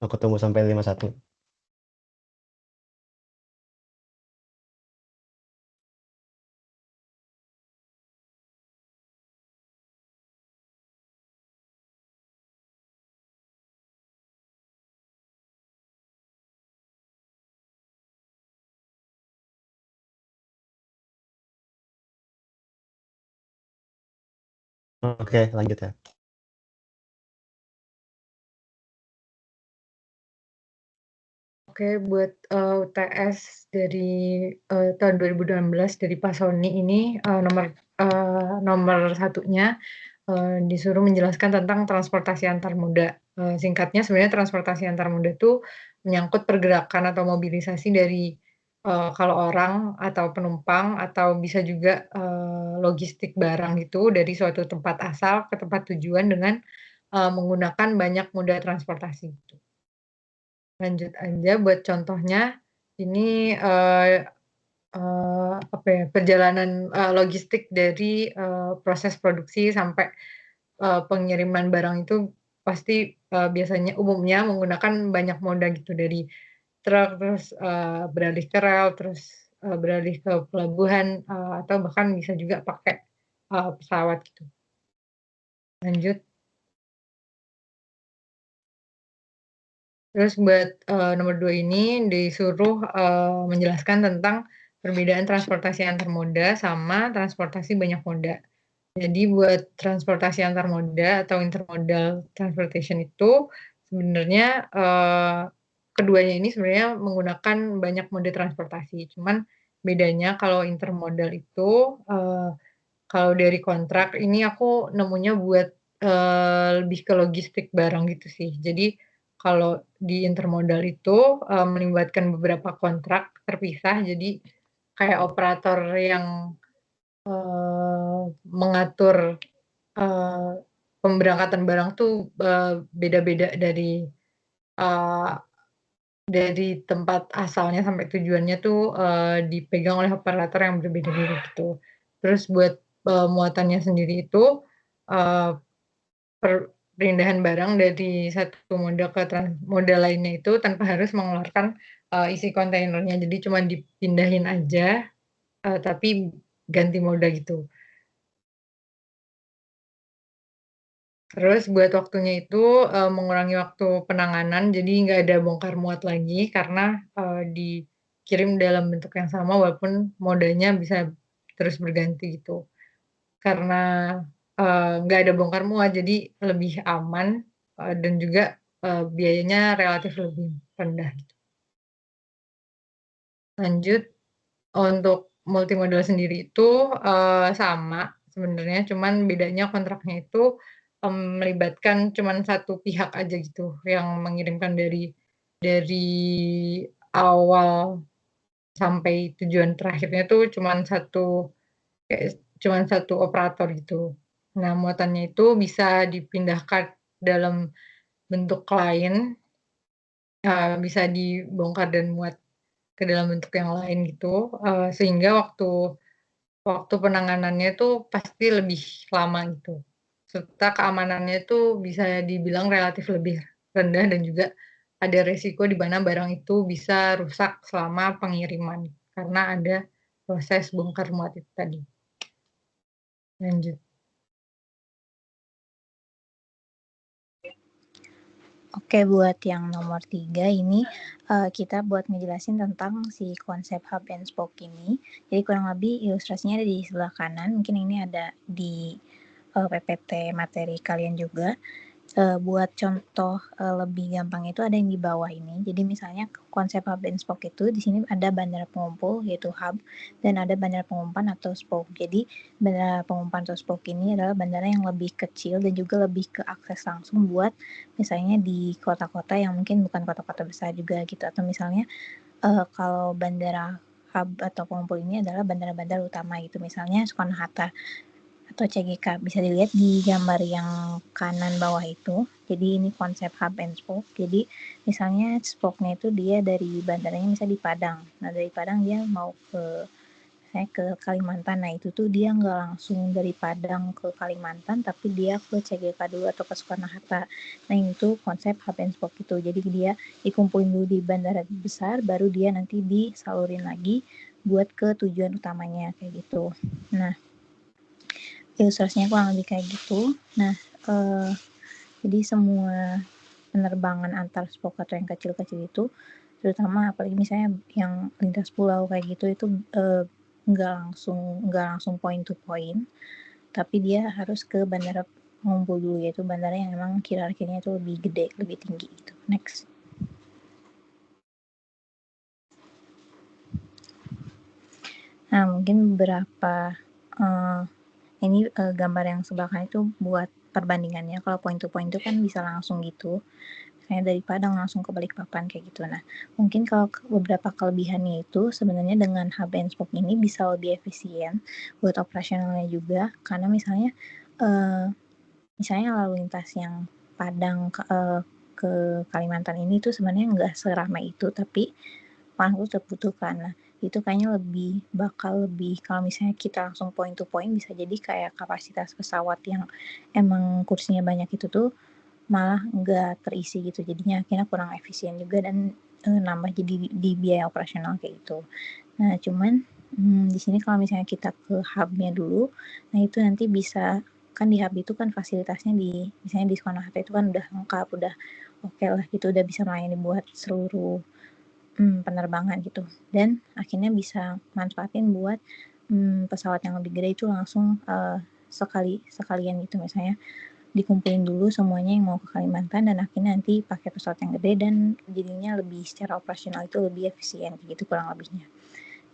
Aku tunggu sampai 51. Oke, lanjut ya. Oke, buat UTS dari tahun 2019 dari Pak Sony ini nomor satunya disuruh menjelaskan tentang transportasi antar moda. Singkatnya sebenarnya transportasi antar moda itu menyangkut pergerakan atau mobilisasi dari kalau orang atau penumpang atau bisa juga logistik barang gitu dari suatu tempat asal ke tempat tujuan dengan menggunakan banyak moda transportasi gitu. Lanjut aja buat contohnya, ini, apa ya, perjalanan, logistik dari, proses produksi sampai, pengiriman barang itu pasti, biasanya umumnya menggunakan banyak moda gitu, dari truk, terus, beralih ke rel, terus, beralih ke pelabuhan, atau bahkan bisa juga pakai, pesawat gitu. Lanjut. Terus buat, nomor 2 ini disuruh, menjelaskan tentang perbedaan transportasi antar moda sama transportasi banyak moda. Jadi buat transportasi antar moda atau intermodal transportation itu sebenarnya, keduanya ini sebenarnya menggunakan banyak moda transportasi. Cuman bedanya kalau intermodal itu, kalau dari kontrak ini aku nemunya buat, lebih ke logistik barang gitu sih. Jadi kalau di intermodal itu, melibatkan beberapa kontrak terpisah, jadi kayak operator yang, mengatur, eee, pemberangkatan barang tuh, beda-beda eee, dari tempat asalnya sampai tujuannya tuh, dipegang oleh operator yang berbeda-beda gitu. Terus buat, muatannya sendiri itu, eee, perpindahan barang dari satu moda ke moda lainnya itu tanpa harus mengeluarkan, isi kontainernya. Jadi cuma dipindahin aja, tapi ganti moda gitu. Terus buat waktunya itu, mengurangi waktu penanganan, jadi nggak ada bongkar muat lagi karena, dikirim dalam bentuk yang sama walaupun modanya bisa terus berganti gitu. Karena, nggak ada bongkar muat jadi lebih aman, dan juga, biayanya relatif lebih rendah gitu. Lanjut, untuk multimodal sendiri itu, sama sebenarnya, cuman bedanya kontraknya itu, melibatkan cuman satu pihak aja gitu yang mengirimkan dari awal sampai tujuan terakhirnya tuh cuman satu operator gitu. Nah, muatannya itu bisa dipindahkan dalam bentuk lain, bisa dibongkar dan muat ke dalam bentuk yang lain gitu, sehingga waktu waktu penanganannya tuh pasti lebih lama gitu, serta keamanannya tuh bisa dibilang relatif lebih rendah dan juga ada resiko di mana barang itu bisa rusak selama pengiriman, karena ada proses bongkar muat itu tadi. Lanjut. Oke, buat yang nomor 3 ini, kita buat ngejelasin tentang si konsep hub and spoke ini. Jadi kurang lebih ilustrasinya ada di sebelah kanan, mungkin ini ada di PPT materi kalian juga. Buat contoh lebih gampang itu ada yang di bawah ini. Jadi misalnya konsep hub and spoke itu di sini ada bandara pengumpul yaitu hub dan ada bandara pengumpan atau spoke. Jadi bandara pengumpan atau spoke ini adalah bandara yang lebih kecil dan juga lebih ke akses langsung buat misalnya di kota-kota yang mungkin bukan kota-kota besar juga gitu, atau misalnya kalau bandara hub atau pengumpul ini adalah bandara-bandara utama gitu, misalnya Soekarno-Hatta atau CGK. Bisa dilihat di gambar yang kanan bawah itu. Jadi ini konsep hub and spoke. Jadi misalnya spoke-nya itu dia dari bandaranya misalnya di Padang. Nah dari Padang dia mau ke Kalimantan. Nah itu tuh dia nggak langsung dari Padang ke Kalimantan, tapi dia ke CGK dulu atau ke Soekarno-Hatta. Nah itu konsep hub and spoke itu. Jadi dia dikumpulin dulu di bandara besar, baru dia nanti disalurin lagi buat ke tujuan utamanya kayak gitu. Nah ilustrasinya kurang lebih kayak gitu. Nah jadi semua penerbangan antar spoke atau yang kecil-kecil itu, terutama apalagi misalnya yang lintas pulau kayak gitu, itu nggak langsung point to point, tapi dia harus ke bandara pengumpul dulu, yaitu bandara yang memang hierarkinya itu lebih gede, lebih tinggi gitu. Next. Nah mungkin beberapa ini gambar yang sebelah kanan itu buat perbandingannya. Kalau point to point itu kan bisa langsung gitu, misalnya dari Padang langsung ke Balikpapan kayak gitu. Nah mungkin kalau beberapa kelebihannya itu sebenarnya dengan hub and spoke ini bisa lebih efisien buat operasionalnya juga, karena misalnya lalu lintas yang Padang ke Kalimantan ini tuh sebenarnya nggak seramai itu, tapi langsung terbutuhkan. Nah itu kayaknya bakal lebih kalau misalnya kita langsung point to point, bisa jadi kayak kapasitas pesawat yang emang kursinya banyak itu tuh malah nggak terisi gitu, jadinya akhirnya kurang efisien juga dan nambah jadi di biaya operasional kayak gitu. Nah cuman di sini kalau misalnya kita ke hubnya dulu, nah itu nanti bisa kan di hub itu kan fasilitasnya misalnya di Soekarno-Hatta itu kan udah lengkap, udah oke lah gitu, udah bisa melayani buat seluruh penerbangan gitu, dan akhirnya bisa manfaatin buat pesawat yang lebih gede itu langsung sekalian gitu, misalnya dikumpulin dulu semuanya yang mau ke Kalimantan dan akhirnya nanti pakai pesawat yang gede dan jadinya lebih secara operasional itu lebih efisien gitu kurang lebihnya.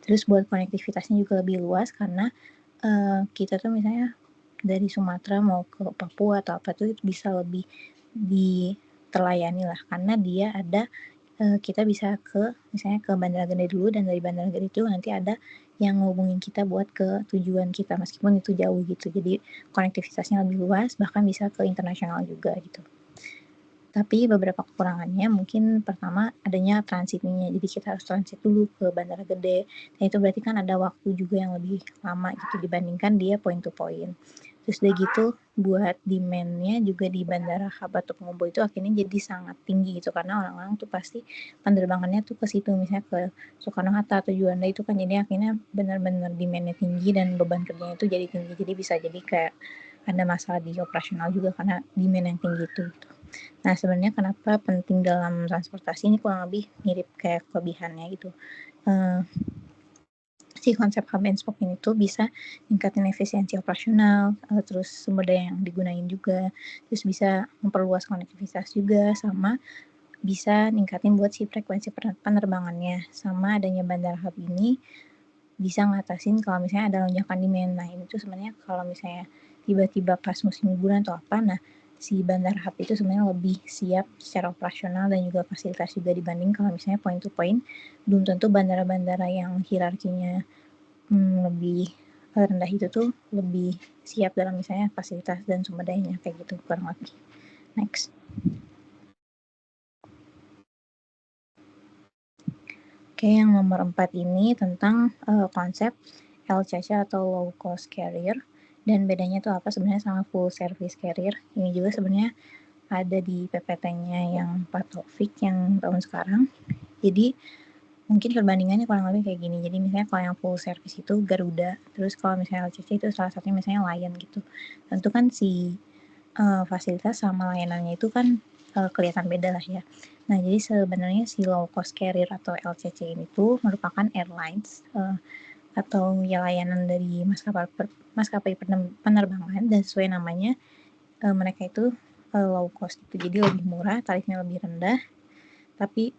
Terus buat konektivitasnya juga lebih luas karena kita tuh misalnya dari Sumatera mau ke Papua atau apa tuh bisa lebih terlayani lah, karena dia ada kita bisa misalnya ke Bandara Gede dulu, dan dari Bandara Gede itu nanti ada yang ngehubungin kita buat ke tujuan kita meskipun itu jauh gitu. Jadi konektivitasnya lebih luas, bahkan bisa ke internasional juga gitu. Tapi beberapa kekurangannya mungkin pertama adanya transitnya, jadi kita harus transit dulu ke Bandara Gede. Nah itu berarti kan ada waktu juga yang lebih lama gitu dibandingkan dia point to point. Terus udah gitu buat demand-nya juga di bandara hub atau pengumpul itu akhirnya jadi sangat tinggi gitu, karena orang-orang tuh pasti penerbangannya tuh ke situ, misalnya ke Soekarno-Hatta atau Juanda itu kan, jadi akhirnya benar-benar demand-nya tinggi dan beban kerjanya itu jadi tinggi, jadi bisa jadi kayak ada masalah di operasional juga karena demand yang tinggi itu gitu. Nah sebenarnya kenapa penting dalam transportasi ini kurang lebih mirip kayak kelebihannya gitu. Si konsep hub and spoke ini tuh bisa ningkatin efisiensi operasional, terus sumber daya yang digunain juga, terus bisa memperluas konektivitas juga, sama bisa ningkatin buat si frekuensi penerbangannya. Sama adanya bandara hub ini bisa ngatasin kalau misalnya ada lonjakan demand. Nah ini tuh sebenarnya kalau misalnya tiba-tiba pas musim liburan atau apa, nah si bandara hub itu sebenarnya lebih siap secara operasional dan juga fasilitas juga dibanding kalau misalnya point to point. Belum tentu bandara-bandara yang hierarkinya lebih rendah itu tuh lebih siap dalam misalnya fasilitas dan sumber dayanya kayak gitu kurang lebih. Next. Oke, yang nomor 4 ini tentang konsep LCC atau low cost carrier, dan bedanya tuh apa sebenarnya sama full service carrier. Ini juga sebenarnya ada di PPT-nya yang Pak Taufik yang tahun sekarang. Jadi mungkin perbandingannya kurang lebih kayak gini. Jadi misalnya kalau yang full service itu Garuda, terus kalau misalnya LCC itu salah satunya misalnya Lion gitu. Tentu kan si fasilitas sama layanannya itu kan kelihatan beda lah ya. Nah jadi sebenarnya si low cost carrier atau LCC ini tuh merupakan airlines atau ya layanan dari maskapai penerbangan, dan sesuai namanya mereka itu low cost itu, jadi lebih murah, tarifnya lebih rendah, tapi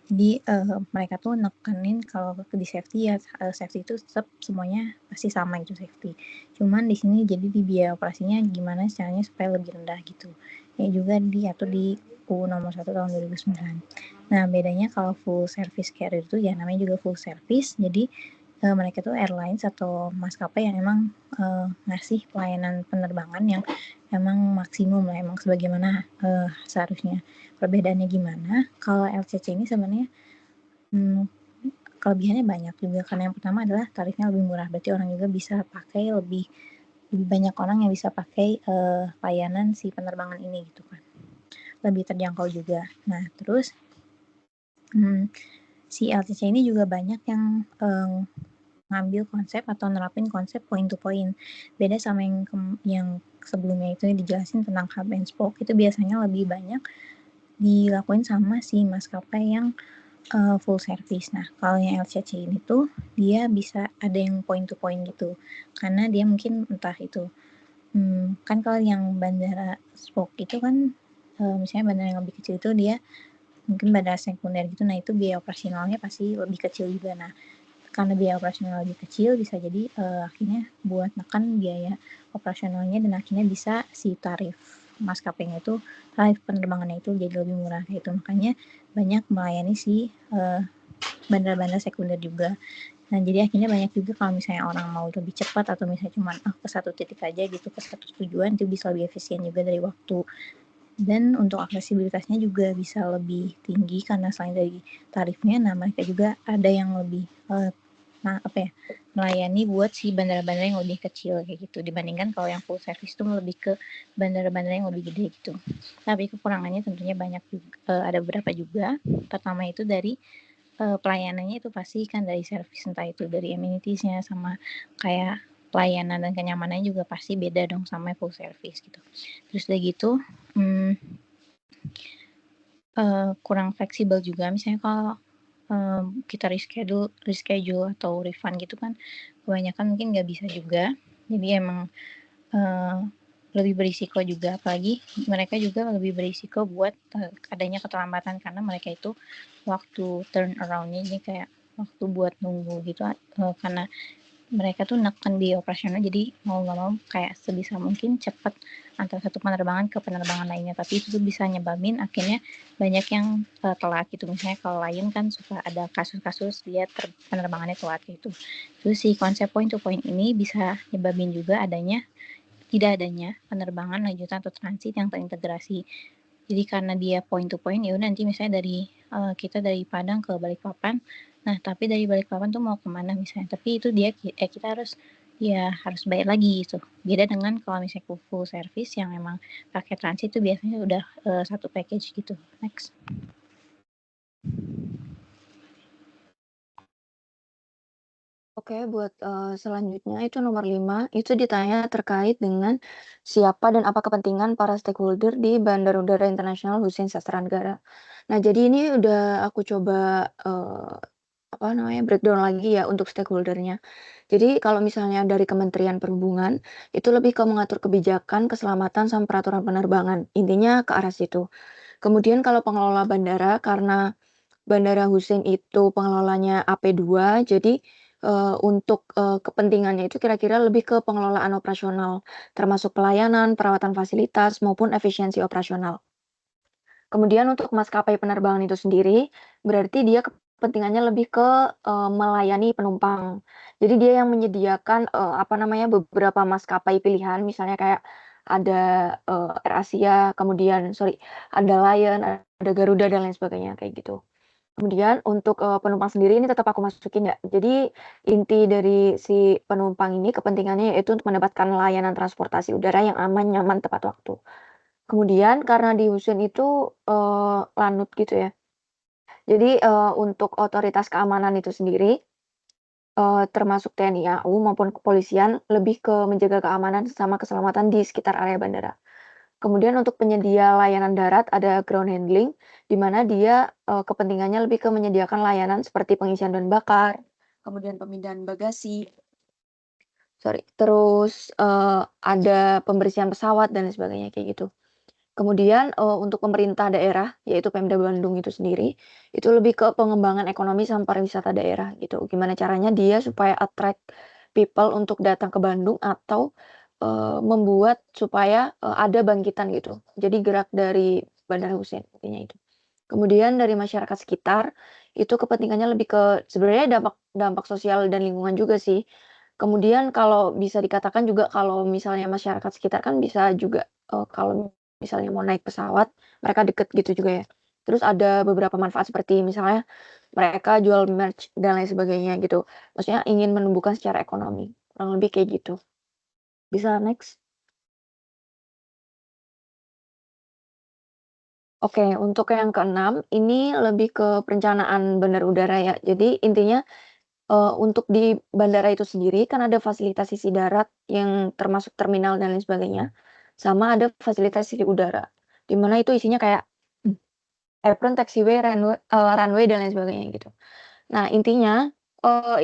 jadi mereka tuh nekenin kalau di safety ya, safety itu tetap semuanya pasti sama gitu safety. Cuman di sini jadi di biaya operasinya gimana caranya supaya lebih rendah gitu. Ya juga diatur di UU nomor 1 tahun 2009. Nah, bedanya kalau full service carrier itu ya namanya juga full service. Jadi mereka tuh airlines atau maskapai yang emang ngasih pelayanan penerbangan yang emang maksimum lah, emang sebagaimana seharusnya. Perbedaannya gimana? Kalau LCC ini sebenarnya kelebihannya banyak juga, karena yang pertama adalah tarifnya lebih murah, berarti orang juga bisa pakai lebih banyak orang yang bisa pakai layanan si penerbangan ini gitu kan, lebih terjangkau juga. Nah terus si LCC ini juga banyak yang ngambil konsep atau nerapin konsep point to point. Beda sama yang sebelumnya itu dijelasin tentang hub and spoke, itu biasanya lebih banyak dilakuin sama si maskapai yang full service. Nah, kalau yang LCC ini tuh dia bisa ada yang point to point gitu, karena dia mungkin entah itu kan kalau yang bandara spoke itu kan misalnya bandara yang lebih kecil itu dia mungkin bandara sekunder gitu, nah itu biaya operasionalnya pasti lebih kecil juga. Nah, karena biaya operasional lebih kecil bisa jadi akhirnya buat nekan biaya operasionalnya, dan akhirnya bisa si tarif maskapainya itu, tarif penerbangannya itu jadi lebih murah kayak itu. Makanya banyak melayani si bandara-bandara sekunder juga. Nah, jadi akhirnya banyak juga kalau misalnya orang mau lebih cepat atau misalnya cuma ke satu titik aja gitu, ke satu tujuan, itu bisa lebih efisien juga dari waktu. Dan untuk aksesibilitasnya juga bisa lebih tinggi karena selain dari tarifnya, nah mereka juga ada yang lebih melayani buat si bandara-bandara yang lebih kecil kayak gitu, dibandingkan kalau yang full service itu lebih ke bandara-bandara yang lebih gede gitu. Tapi kekurangannya tentunya banyak juga, ada beberapa juga. Pertama itu dari pelayanannya itu pasti kan dari service, entah itu dari amenities-nya sama kayak pelayanan dan kenyamanannya juga pasti beda dong sama full service gitu. Terus udah gitu kurang fleksibel juga, misalnya kalau kita reschedule atau refund gitu kan kebanyakan mungkin nggak bisa juga, jadi emang lebih berisiko juga, apalagi mereka juga lebih berisiko buat adanya keterlambatan karena mereka itu waktu turn around-nya jadi kayak waktu buat nunggu gitu, karena mereka tuh neken di operasional, jadi mau nggak mau kayak sebisa mungkin cepat antara satu penerbangan ke penerbangan lainnya, tapi itu tuh bisa nyebabin akhirnya banyak yang telat gitu. Misalnya kalau Lion kan suka ada kasus-kasus dia penerbangannya telat gitu. Terus si konsep point to point ini bisa nyebabin juga tidak adanya penerbangan lanjutan atau transit yang terintegrasi. Jadi karena dia point to point, ya udah nanti misalnya dari kita dari Padang ke Balikpapan, nah tapi dari Balikpapan tuh mau kemana misalnya, tapi itu kita harus bayar lagi gitu. Beda dengan kalau misalnya full service yang emang pakai transit itu biasanya udah satu package gitu. Next. Oke, buat selanjutnya itu nomor 5, itu ditanya terkait dengan siapa dan apa kepentingan para stakeholder di Bandara Udara Internasional Hussein Sastranegara. Nah, jadi ini udah aku coba breakdown lagi ya untuk stakeholdernya. Jadi kalau misalnya dari Kementerian Perhubungan, itu lebih ke mengatur kebijakan, keselamatan, sama peraturan penerbangan. Intinya ke arah situ. Kemudian kalau pengelola bandara, karena Bandara Hussein itu pengelolanya AP2, jadi untuk kepentingannya itu kira-kira lebih ke pengelolaan operasional, termasuk pelayanan, perawatan fasilitas, maupun efisiensi operasional. Kemudian untuk maskapai penerbangan itu sendiri, berarti dia kepentingannya lebih ke melayani penumpang. Jadi dia yang menyediakan beberapa maskapai pilihan, misalnya kayak ada AirAsia, ada Lion, ada Garuda dan lain sebagainya kayak gitu. Kemudian untuk penumpang sendiri ini tetap aku masukin ya. Jadi inti dari si penumpang ini kepentingannya yaitu untuk mendapatkan layanan transportasi udara yang aman, nyaman, tepat waktu. Kemudian karena di Hussein itu lanut gitu ya. Jadi untuk otoritas keamanan itu sendiri termasuk TNI AU maupun kepolisian lebih ke menjaga keamanan sama keselamatan di sekitar area bandara. Kemudian untuk penyedia layanan darat ada ground handling, di mana dia kepentingannya lebih ke menyediakan layanan seperti pengisian bahan bakar, kemudian pemindahan bagasi, Terus, ada pembersihan pesawat dan lain sebagainya kayak gitu. Kemudian, untuk pemerintah daerah, yaitu Pemda Bandung itu sendiri, itu lebih ke pengembangan ekonomi sama pariwisata daerah gitu. Gimana caranya dia supaya attract people untuk datang ke Bandung atau, membuat supaya, ada bangkitan gitu. Jadi gerak dari Bandara Husein, intinya itu. Kemudian dari masyarakat sekitar, itu kepentingannya lebih ke sebenarnya dampak dampak sosial dan lingkungan juga sih. Kemudian kalau bisa dikatakan juga kalau misalnya masyarakat sekitar kan bisa juga, kalau misalnya mau naik pesawat, mereka deket gitu juga ya. Terus ada beberapa manfaat seperti misalnya mereka jual merch dan lain sebagainya gitu. Maksudnya ingin menumbuhkan secara ekonomi, kurang lebih kayak gitu. Bisa next? Oke, untuk yang keenam, ini lebih ke perencanaan bandar udara ya. Jadi intinya, untuk di bandara itu sendiri kan ada fasilitas sisi darat yang termasuk terminal dan lain sebagainya, sama ada fasilitas sisi udara, di mana itu isinya kayak apron, taxiway, runway dan lain sebagainya gitu. Nah intinya,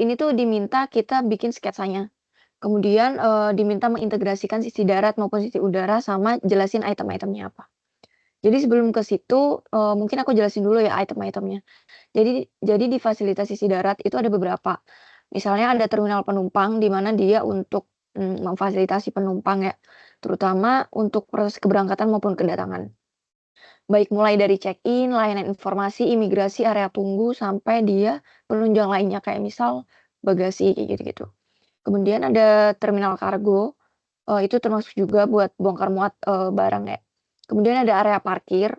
ini tuh diminta kita bikin sketsanya, kemudian, diminta mengintegrasikan sisi darat maupun sisi udara sama jelasin item-itemnya apa. Jadi sebelum ke situ, mungkin aku jelasin dulu ya item-itemnya. Jadi di fasilitas sisi darat itu ada beberapa. Misalnya ada terminal penumpang di mana dia untuk, memfasilitasi penumpang ya, terutama untuk proses keberangkatan maupun kedatangan. Baik mulai dari check-in, layanan informasi, imigrasi, area tunggu, sampai dia penunjang lainnya kayak misal bagasi kayak gitu-gitu. Kemudian ada terminal kargo, itu termasuk juga buat bongkar muat, barang ya. Kemudian ada area parkir,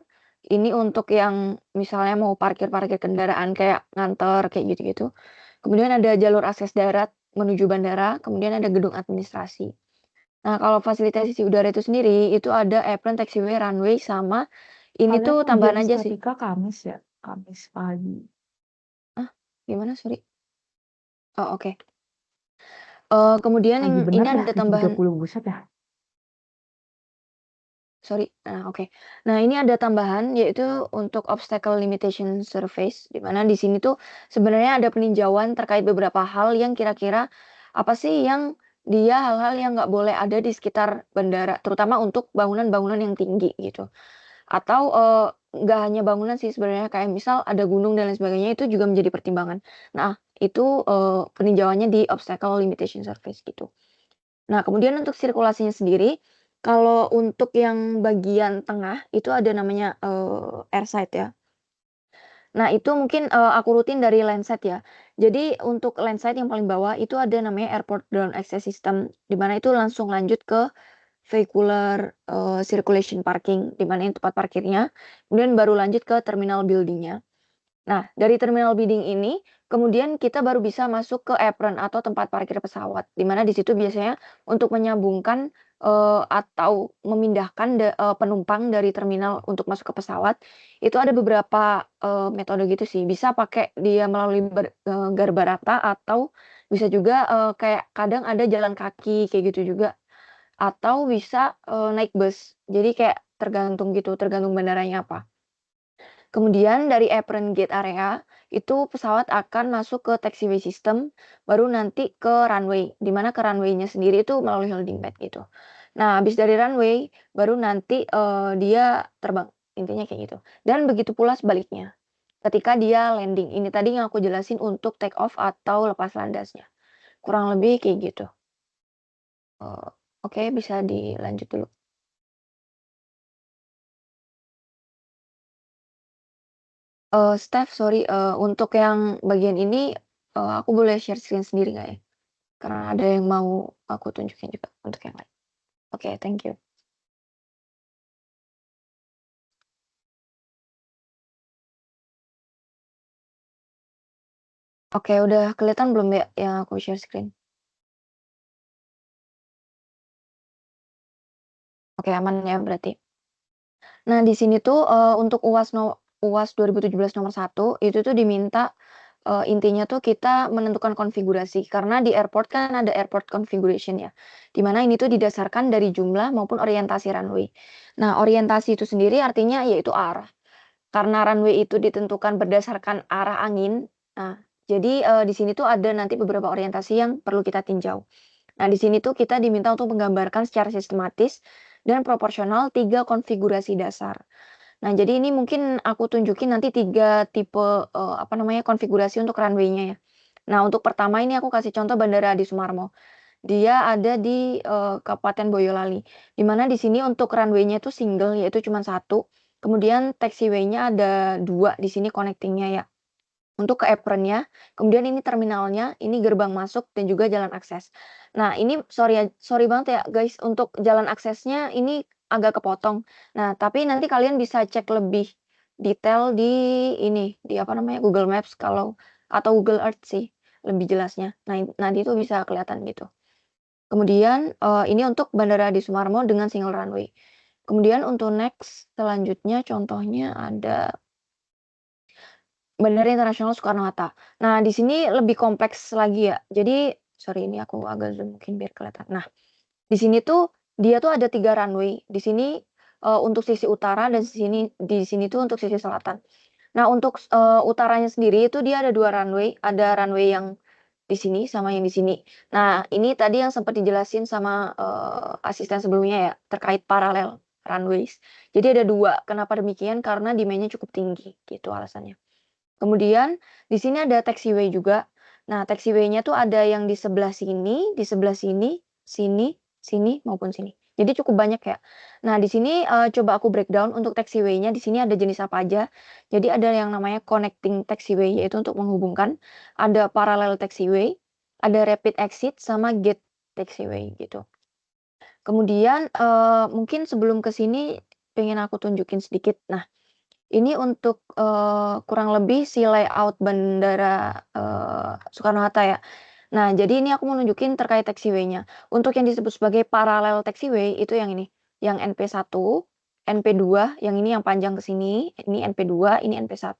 ini untuk yang misalnya mau parkir-parkir kendaraan kayak nganter kayak gitu-gitu. Kemudian ada jalur akses darat menuju bandara, kemudian ada gedung administrasi. Nah, kalau fasilitas sisi udara itu sendiri, itu ada apron, taxiway, runway, sama ini Kalian tuh ujian tambahan aja sih. statika Kamis ya? Kamis pagi. Ah, gimana? Sorry. Oh, oke. Kemudian Lagi yang bener ini dah ada bikin tambahan 30 buset ya? sorry, oke. Nah, ini ada tambahan yaitu untuk obstacle limitation surface, di mana di sini tuh sebenarnya ada peninjauan terkait beberapa hal yang kira-kira apa sih yang hal-hal yang nggak boleh ada di sekitar bandara, terutama untuk bangunan-bangunan yang tinggi gitu. Atau, nggak hanya bangunan sih sebenarnya, kayak misal ada gunung dan lain sebagainya itu juga menjadi pertimbangan. Nah, itu, peninjauannya di obstacle limitation surface gitu. Nah, kemudian untuk sirkulasinya sendiri, kalau untuk yang bagian tengah itu ada namanya, airside ya. Nah, itu mungkin, aku rutin dari landside ya. Jadi untuk landside yang paling bawah itu ada namanya airport ground access system, di mana itu langsung lanjut ke vehicular, circulation parking, di mana yang tempat parkirnya, kemudian baru lanjut ke terminal building-nya. Nah, dari terminal bidding ini, kemudian kita baru bisa masuk ke apron atau tempat parkir pesawat, di mana di situ biasanya untuk menyambungkan, atau memindahkan penumpang dari terminal untuk masuk ke pesawat, itu ada beberapa, metode gitu sih. Bisa pakai dia melalui Garbarata atau bisa juga, kayak kadang ada jalan kaki kayak gitu juga, atau bisa, naik bus. Jadi kayak tergantung gitu, tergantung bandaranya apa. Kemudian dari apron gate area, itu pesawat akan masuk ke taxiway system, baru nanti ke runway, di mana ke runway-nya sendiri itu melalui holding pad gitu. Nah, habis dari runway, baru nanti, dia terbang, intinya kayak gitu. Dan begitu pula sebaliknya, ketika dia landing. Ini tadi yang aku jelasin untuk take off atau lepas landasnya. Kurang lebih kayak gitu. Oke, bisa dilanjut dulu. Steph, sorry, untuk yang bagian ini, aku boleh share screen sendiri nggak ya? Karena ada yang mau aku tunjukin juga untuk yang lain. Oke, thank you. Oke, udah kelihatan belum ya yang aku share screen? Oke, aman ya berarti. Nah, di sini tuh, untuk UAS 2017 nomor 1 itu tuh diminta, intinya tuh kita menentukan konfigurasi karena di airport kan ada airport configuration ya, di mana ini tuh didasarkan dari jumlah maupun orientasi runway. Nah, orientasi itu sendiri artinya yaitu arah. Karena runway itu ditentukan berdasarkan arah angin, nah jadi, di sini tuh ada nanti beberapa orientasi yang perlu kita tinjau. Nah, di sini tuh kita diminta untuk menggambarkan secara sistematis dan proporsional 3 konfigurasi dasar. Nah, jadi ini mungkin aku tunjukin nanti 3 tipe, konfigurasi untuk runway-nya ya. Nah, untuk pertama ini aku kasih contoh Bandara Adi Sumarmo. Dia ada di, Kabupaten Boyolali, di mana di sini untuk runway-nya itu single, yaitu cuma 1, kemudian taxiway-nya ada 2 di sini connecting-nya ya. Untuk ke apron-nya, kemudian ini terminalnya, ini gerbang masuk dan juga jalan akses. Nah, ini sorry banget ya guys, untuk jalan aksesnya ini agak kepotong. Nah, tapi nanti kalian bisa cek lebih detail di ini, di Google Maps atau Google Earth sih, lebih jelasnya. Nah, nanti itu bisa kelihatan gitu. Kemudian, ini untuk Bandara Adi Sumarmo dengan single runway. Kemudian untuk next selanjutnya contohnya ada Bandara Internasional Soekarno-Hatta. Nah, di sini lebih kompleks lagi ya. Jadi sorry ini aku agak zoom mungkin biar kelihatan. Nah, di sini tuh dia tuh ada 3 runway. Di sini, untuk sisi utara dan di sini tuh untuk sisi selatan. Nah, untuk, utaranya sendiri itu dia ada 2 runway, ada runway yang di sini sama yang di sini. Nah, ini tadi yang sempat dijelasin sama, asisten sebelumnya ya, terkait paralel runways. Jadi ada 2, kenapa demikian? Karena demand-nya cukup tinggi, gitu alasannya. Kemudian di sini ada taxiway juga. Nah, taxiway-nya tuh ada yang di sebelah sini, sini, maupun sini. Jadi cukup banyak ya. Nah, di sini, coba aku breakdown untuk taxiway-nya, di sini ada jenis apa aja. Jadi ada yang namanya connecting taxiway, yaitu untuk menghubungkan, ada parallel taxiway, ada rapid exit, sama gate taxiway gitu. Kemudian, mungkin sebelum ke sini pengen aku tunjukin sedikit. Nah, ini untuk, kurang lebih si layout Bandara, Soekarno-Hatta ya. Nah, jadi ini aku mau nunjukin terkait taxiway-nya. Untuk yang disebut sebagai parallel taxiway itu yang ini, yang NP1, NP2, yang ini yang panjang ke sini, ini NP2, ini NP1,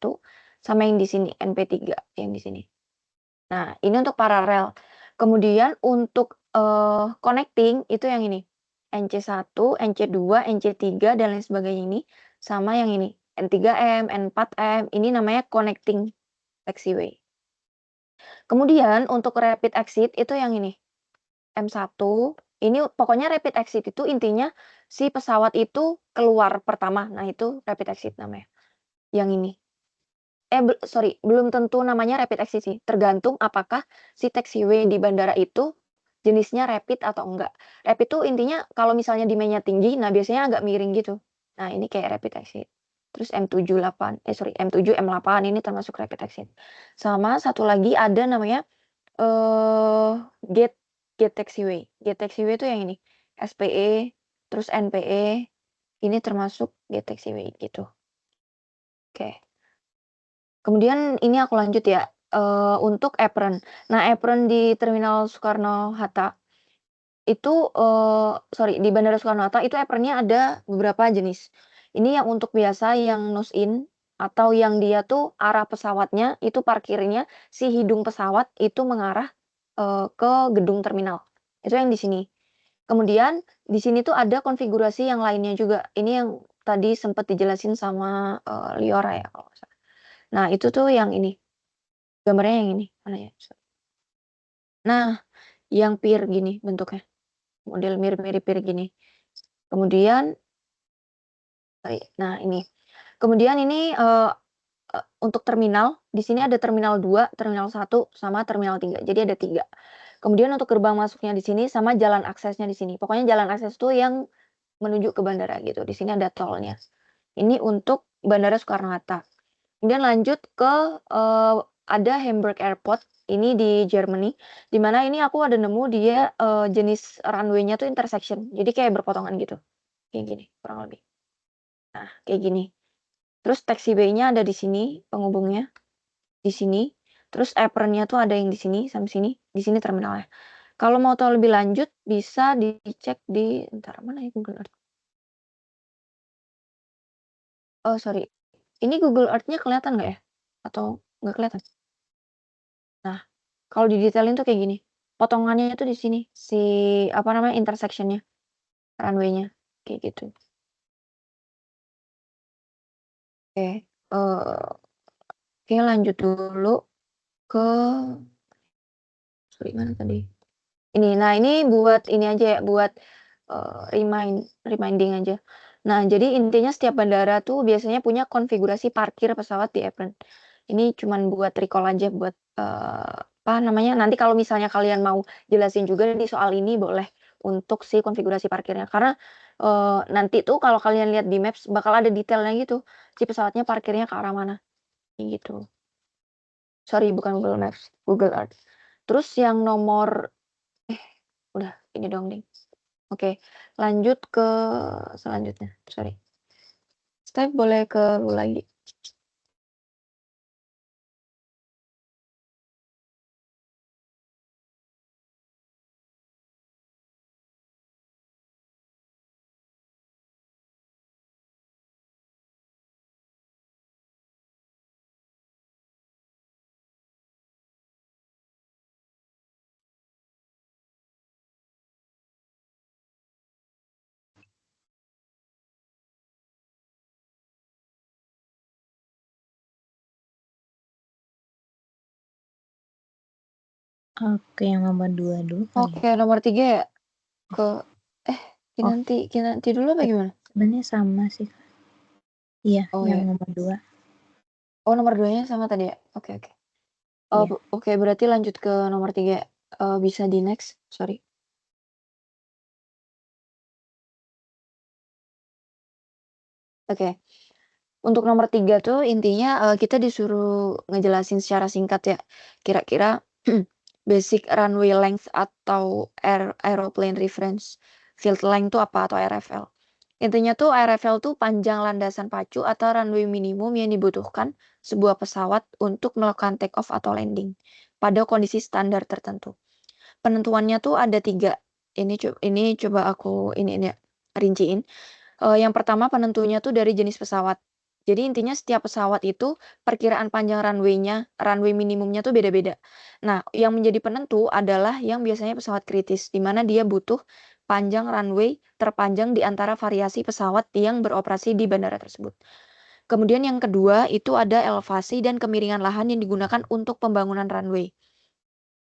sama yang di sini NP3 yang di sini. Nah, ini untuk paralel. Kemudian untuk, connecting itu yang ini, NC1, NC2, NC3, dan lain sebagainya ini, sama yang ini, N3M, N4M, ini namanya connecting taxiway. Kemudian untuk rapid exit itu yang ini, M1, ini pokoknya rapid exit itu intinya si pesawat itu keluar pertama, nah itu rapid exit namanya, yang ini. Belum tentu namanya rapid exit sih, tergantung apakah si taxiway di bandara itu jenisnya rapid atau enggak. Rapid tuh intinya kalau misalnya demand-nya tinggi, nah biasanya agak miring gitu. Nah, ini kayak rapid exit. Terus M7, M8 ini termasuk rapid exit. Sama satu lagi ada namanya gate taxiway. Gate taxiway itu yang ini, SPE, terus NPE, ini termasuk gate taxiway gitu. Oke. Kemudian ini aku lanjut ya, untuk apron. Nah, apron di Terminal Soekarno-Hatta itu, di Bandara Soekarno-Hatta itu apron-nya ada beberapa jenis. Ini yang untuk biasa yang nose in atau yang dia tuh arah pesawatnya itu parkirnya si hidung pesawat itu mengarah, ke gedung terminal. Itu yang di sini. Kemudian di sini tuh ada konfigurasi yang lainnya juga. Ini yang tadi sempat dijelasin sama, Liora ya kalau nggak salah. Nah, itu tuh yang ini, gambarnya yang ini, mana ya? Nah, yang pier gini bentuknya, model mirip-mirip pier gini. Kemudian nah ini. Kemudian ini, untuk terminal, di sini ada terminal 2, terminal 1, sama terminal 3. Jadi ada 3. Kemudian untuk gerbang masuknya di sini sama jalan aksesnya di sini. Pokoknya jalan akses tuh yang menuju ke bandara gitu. Di sini ada tolnya. Ini untuk Bandara Soekarno-Hatta. Kemudian lanjut ke, ada Hamburg Airport, ini di Germany, di mana ini aku ada nemu dia, jenis runway-nya tuh intersection, jadi kayak berpotongan gitu, kayak gini kurang lebih. Nah, kayak gini. Terus taxiway-nya ada di sini, penghubungnya, di sini, terus apron-nya tuh ada yang di sini sampai sini, di sini terminalnya. Kalau mau tahu lebih lanjut bisa dicek di entar mana ya Google Earth. Oh sorry, ini Google Earth-nya kelihatan nggak ya? Atau nggak kelihatan? Nah, kalau didetailin tuh kayak gini, potongannya itu di sini, intersection-nya, runway-nya, kayak gitu. Oke, oke lanjut dulu ke sorry mana tadi? ini buat ini aja ya, buat reminding aja. Nah, jadi intinya setiap bandara tuh biasanya punya konfigurasi parkir pesawat di apron. Ini cuman buat recall aja buat nanti kalau misalnya kalian mau jelasin juga di soal ini boleh untuk si konfigurasi parkirnya. Karena nanti tuh kalau kalian lihat di Maps bakal ada detailnya gitu, si pesawatnya parkirnya ke arah mana. Gitu. Sorry, bukan Google Maps, Google Earth. Terus yang nomor udah ini dong, Ding. Oke, lanjut ke selanjutnya. Sorry. Steph boleh ke lu lagi. Oke, yang nomor 2 dulu kali ya? Oke, nomor 3 ya? Kinanti dulu apa gimana? Sebenarnya sama sih. Iya, Oh yang ya. nomor 2. Oh, nomor 2-nya sama tadi ya? Oke. Oh, Iya. oke, berarti lanjut ke nomor 3. Bisa di next, sorry. Oke. Untuk nomor 3 tuh intinya kita disuruh ngejelasin secara singkat ya. Kira-kira basic runway length atau aeroplane reference field length tuh apa atau RFL. Intinya tuh RFL tuh panjang landasan pacu atau runway minimum yang dibutuhkan sebuah pesawat untuk melakukan take off atau landing pada kondisi standar tertentu. Penentuannya tuh ada 3. Ini coba aku ini ya rinciin. Yang pertama penentunya tuh dari jenis pesawat. Jadi intinya setiap pesawat itu perkiraan panjang runway minimumnya tuh beda-beda. Nah, yang menjadi penentu adalah yang biasanya pesawat kritis, di mana dia butuh panjang runway terpanjang di antara variasi pesawat yang beroperasi di bandara tersebut. Kemudian yang kedua itu ada elevasi dan kemiringan lahan yang digunakan untuk pembangunan runway.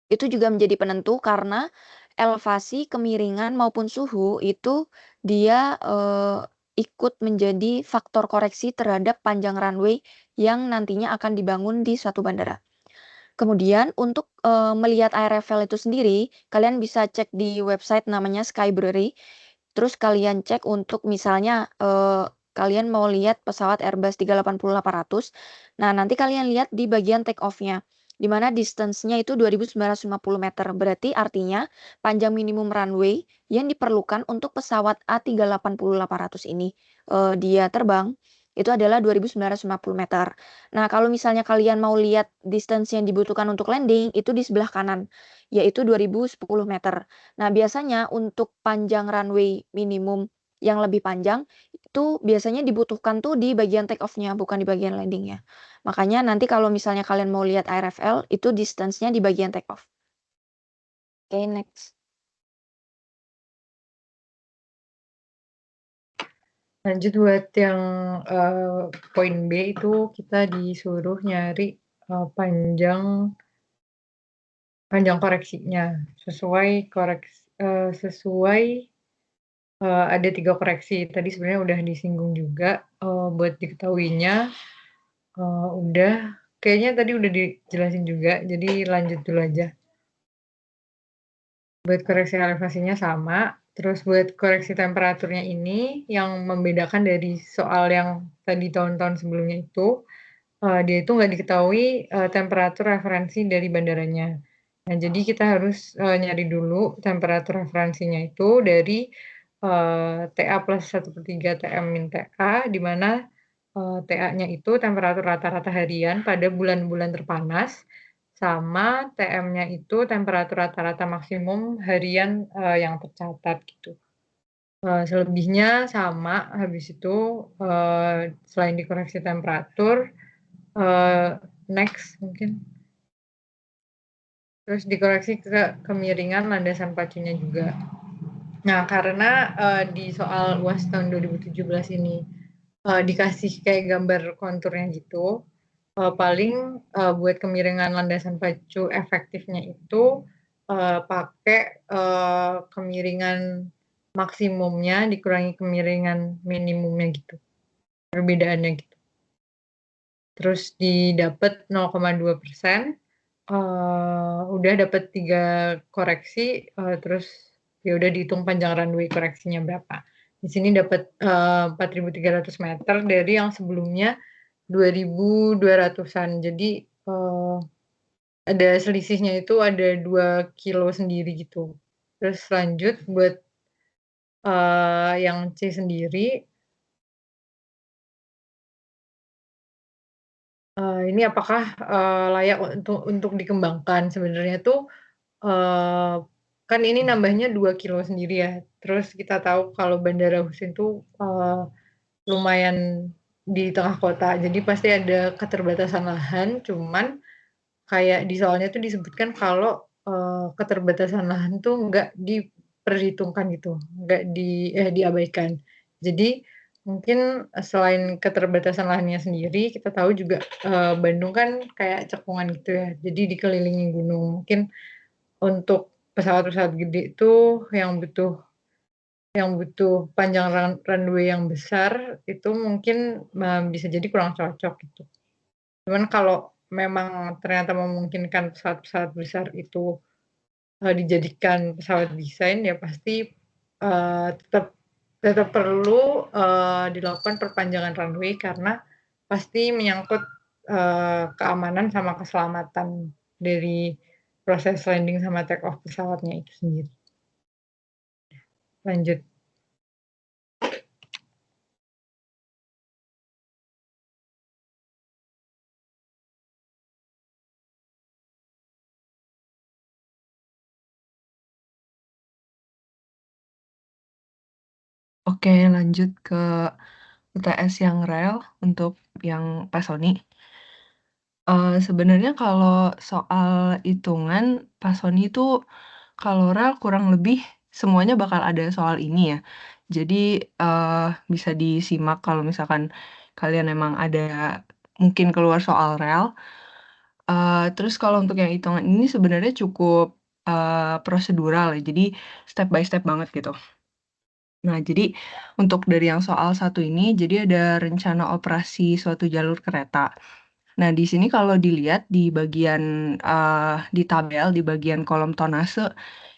Itu juga menjadi penentu karena elevasi, kemiringan maupun suhu itu dia ikut menjadi faktor koreksi terhadap panjang runway yang nantinya akan dibangun di suatu bandara. Kemudian untuk melihat ARFL itu sendiri, kalian bisa cek di website namanya Skybrary. Terus kalian cek untuk misalnya kalian mau lihat pesawat Airbus 380-800. Nah, nanti kalian lihat di bagian take off-nya. Di mana distance-nya itu 2.950 meter. Berarti artinya panjang minimum runway yang diperlukan untuk pesawat A380-800 ini dia terbang itu adalah 2.950 meter. Nah, kalau misalnya kalian mau lihat distance yang dibutuhkan untuk landing itu di sebelah kanan, yaitu 2.010 meter. Nah, biasanya untuk panjang runway minimum yang lebih panjang itu biasanya dibutuhkan tuh di bagian take off-nya, bukan di bagian landing-nya. Makanya nanti kalau misalnya kalian mau lihat ARFL itu distance-nya di bagian take off. Oke, next. Lanjut buat yang poin B itu kita disuruh nyari panjang koreksinya sesuai ada 3 koreksi. Tadi sebenarnya udah disinggung juga buat diketahuinya udah kayaknya tadi udah dijelasin juga. Jadi lanjut dulu aja. Buat koreksi elevasinya sama, terus buat koreksi temperaturnya ini yang membedakan dari soal yang tadi tahun-tahun sebelumnya itu, dia itu nggak diketahui temperatur referensi dari bandaranya. Nah, jadi kita harus nyari dulu temperatur referensinya itu dari TA plus 1/3 TM min TA, di mana TA-nya itu temperatur rata-rata harian pada bulan-bulan terpanas, sama TM-nya itu temperatur rata-rata maksimum harian yang tercatat gitu. Selebihnya sama, habis itu selain dikoreksi temperatur, next mungkin. Terus dikoreksi ke kemiringan landasan pacunya juga. Nah, karena di soal UAS tahun 2017 ini dikasih kayak gambar konturnya gitu, paling buat kemiringan landasan pacu efektifnya itu pakai kemiringan maksimumnya dikurangi kemiringan minimumnya gitu, perbedaannya gitu. Terus didapat 0,2%, udah dapat 3 koreksi, terus ya udah dihitung panjang runway koreksinya berapa. Di sini dapat 4.300 meter dari yang sebelumnya 2.200-an. Jadi ada selisihnya itu ada 2 kilo sendiri gitu. Terus lanjut buat yang C sendiri, ini apakah layak untuk dikembangkan? Sebenarnya tuh kan ini nambahnya 2 kilo sendiri ya. Terus kita tahu kalau Bandara Husein tuh lumayan di tengah kota, jadi pasti ada keterbatasan lahan. Cuman kayak di soalnya tuh disebutkan kalau keterbatasan lahan tuh nggak diperhitungkan gitu, nggak diabaikan. Jadi mungkin selain keterbatasan lahannya sendiri, kita tahu juga Bandung kan kayak cekungan gitu ya, jadi dikelilingi gunung. Mungkin untuk pesawat-pesawat gede itu yang butuh panjang runway yang besar, itu mungkin bisa jadi kurang cocok gitu. Cuman kalau memang ternyata memungkinkan pesawat-pesawat besar itu dijadikan pesawat desain, ya pasti tetap perlu dilakukan perpanjangan runway karena pasti menyangkut keamanan sama keselamatan dari proses landing sama take off pesawatnya itu sendiri. Lanjut. Oke, lanjut ke UTS yang rel untuk yang Pasoni. Sebenarnya kalau soal hitungan Pasoni itu kalau rel kurang lebih semuanya bakal ada soal ini ya. Jadi bisa disimak kalau misalkan kalian emang ada mungkin keluar soal rel. Terus kalau untuk yang hitungan ini sebenarnya cukup prosedural ya. Jadi step by step banget gitu. Nah, jadi untuk dari yang soal satu ini, jadi ada rencana operasi suatu jalur kereta. Nah, di sini kalau dilihat di bagian di tabel, di bagian kolom tonase,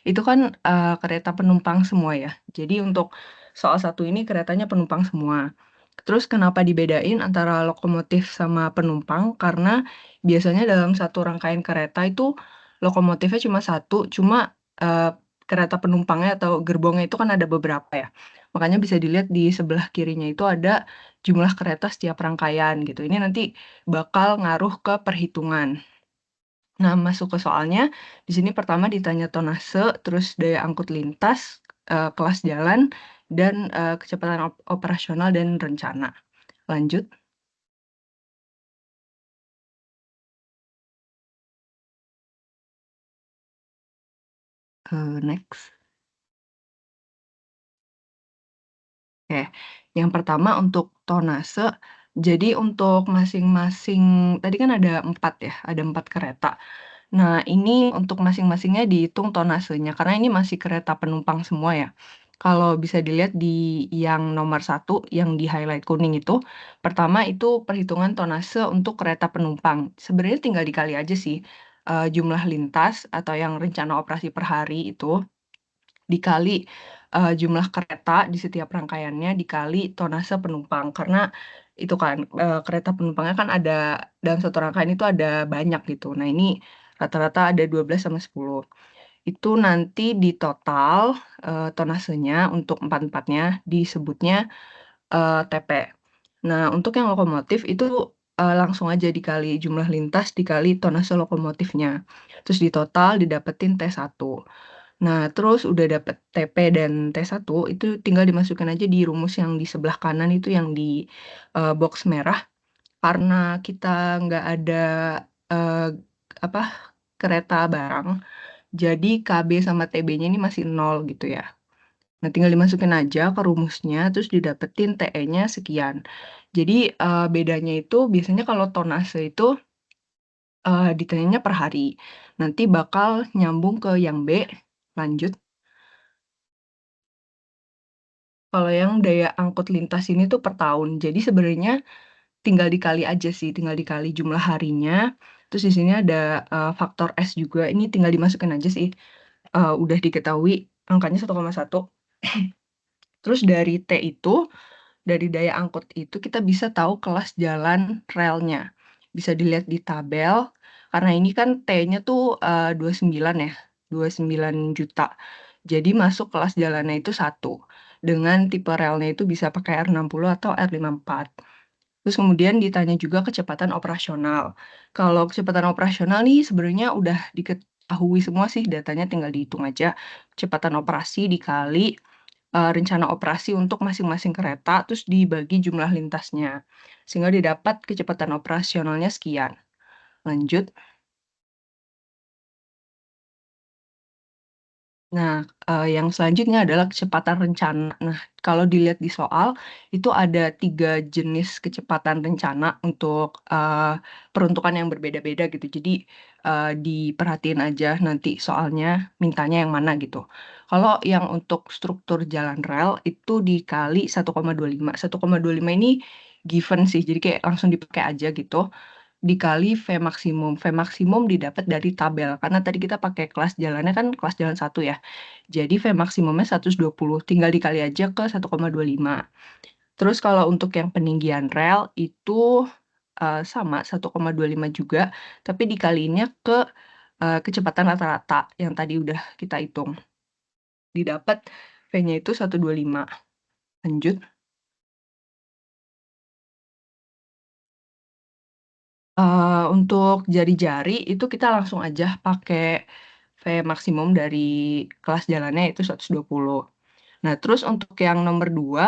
itu kan kereta penumpang semua ya. Jadi untuk soal satu ini keretanya penumpang semua. Terus kenapa dibedain antara lokomotif sama penumpang? Karena biasanya dalam satu rangkaian kereta itu lokomotifnya cuma satu, cuma kereta penumpangnya atau gerbongnya itu kan ada beberapa ya. Makanya bisa dilihat di sebelah kirinya itu ada jumlah kereta setiap rangkaian gitu. Ini nanti bakal ngaruh ke perhitungan. Nah, masuk ke soalnya, di sini pertama ditanya tonase, terus daya angkut lintas, kelas jalan, dan kecepatan operasional dan rencana. Lanjut. Next. Oke, yang pertama untuk tonase, jadi untuk masing-masing, tadi kan ada 4 ya, ada 4 kereta. Nah, ini untuk masing-masingnya dihitung tonasenya, karena ini masih kereta penumpang semua ya. Kalau bisa dilihat di yang nomor 1, yang di highlight kuning itu, pertama itu perhitungan tonase untuk kereta penumpang. Sebenarnya tinggal dikali aja sih, jumlah lintas atau yang rencana operasi per hari itu, dikali jumlah kereta di setiap rangkaiannya, dikali tonase penumpang. Karena itu kan kereta penumpangnya kan ada dalam satu rangkaian itu ada banyak gitu. Nah, ini rata-rata ada 12 sama 10. Itu nanti di total tonasenya untuk 4-4-nya disebutnya TP. Nah, untuk yang lokomotif itu langsung aja dikali jumlah lintas dikali tonase lokomotifnya. Terus di total didapetin T1. Nah, terus udah dapet TP dan T1, itu tinggal dimasukin aja di rumus yang di sebelah kanan itu yang di box merah. Karena kita nggak ada apa kereta barang, jadi KB sama TB-nya ini masih 0 gitu ya. Nah, tinggal dimasukin aja ke rumusnya, terus didapetin TE-nya sekian. Jadi bedanya itu biasanya kalau tonase itu ditanyanya per hari. Nanti bakal nyambung ke yang B, lanjut. Kalau yang daya angkut lintas ini tuh per tahun. Jadi sebenarnya tinggal dikali aja sih, tinggal dikali jumlah harinya. Terus di sini ada faktor S juga. Ini tinggal dimasukin aja sih. Udah diketahui angkanya 1,1. Terus dari T itu, dari daya angkut itu kita bisa tahu kelas jalan relnya. Bisa dilihat di tabel, karena ini kan T-nya tuh 29 ya, 29 juta. Jadi masuk kelas jalannya itu 1. Dengan tipe relnya itu bisa pakai R60 atau R54. Terus kemudian ditanya juga kecepatan operasional. Kalau kecepatan operasional nih sebenarnya udah diketahui semua sih, datanya tinggal dihitung aja. Kecepatan operasi dikali rencana operasi untuk masing-masing kereta, terus dibagi jumlah lintasnya. Sehingga didapat kecepatan operasionalnya sekian. Lanjut. Nah, yang selanjutnya adalah kecepatan rencana. Nah, kalau dilihat di soal, itu ada 3 jenis kecepatan rencana untuk peruntukan yang berbeda-beda gitu. Jadi, diperhatiin aja nanti soalnya mintanya yang mana gitu. Kalau yang untuk struktur jalan rel itu dikali 1,25. 1,25 ini given sih, jadi kayak langsung dipakai aja gitu. Dikali V maksimum. V maksimum didapat dari tabel, karena tadi kita pakai kelas jalannya kan kelas jalan 1 ya. Jadi V maksimumnya 120, tinggal dikali aja ke 1,25. Terus kalau untuk yang peninggian rel itu sama 1,25 juga, tapi dikaliinnya ke kecepatan rata-rata yang tadi udah kita hitung. Didapat V-nya itu 125. Lanjut. Untuk jari-jari itu kita langsung aja pakai V maksimum dari kelas jalannya itu 120. Nah, terus untuk yang nomor 2,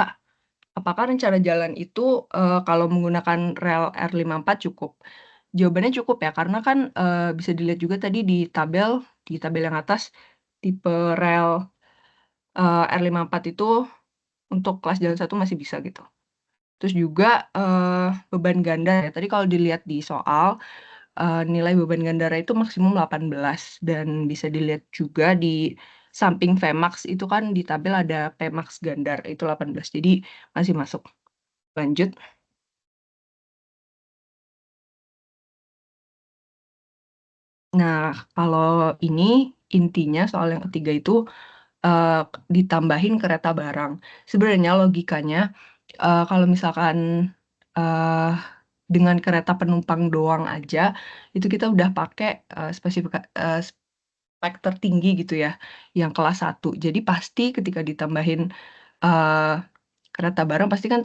apakah rencana jalan itu kalau menggunakan rel R54 cukup? Jawabannya cukup ya, karena kan bisa dilihat juga tadi di tabel yang atas, tipe rel R54 itu untuk kelas jalan 1 masih bisa gitu. Terus juga beban ganda ya, tadi kalau dilihat di soal, nilai beban gandara itu maksimum 18, dan bisa dilihat juga di samping Vmax itu kan di tabel ada Pmax gandar itu 18, jadi masih masuk. Lanjut. Nah, kalau ini intinya soal yang ketiga itu ditambahin kereta barang. Sebenarnya logikanya kalau misalkan dengan kereta penumpang doang aja itu kita udah pakai spek tertinggi gitu ya, yang kelas 1. Jadi pasti ketika ditambahin kereta barang pasti kan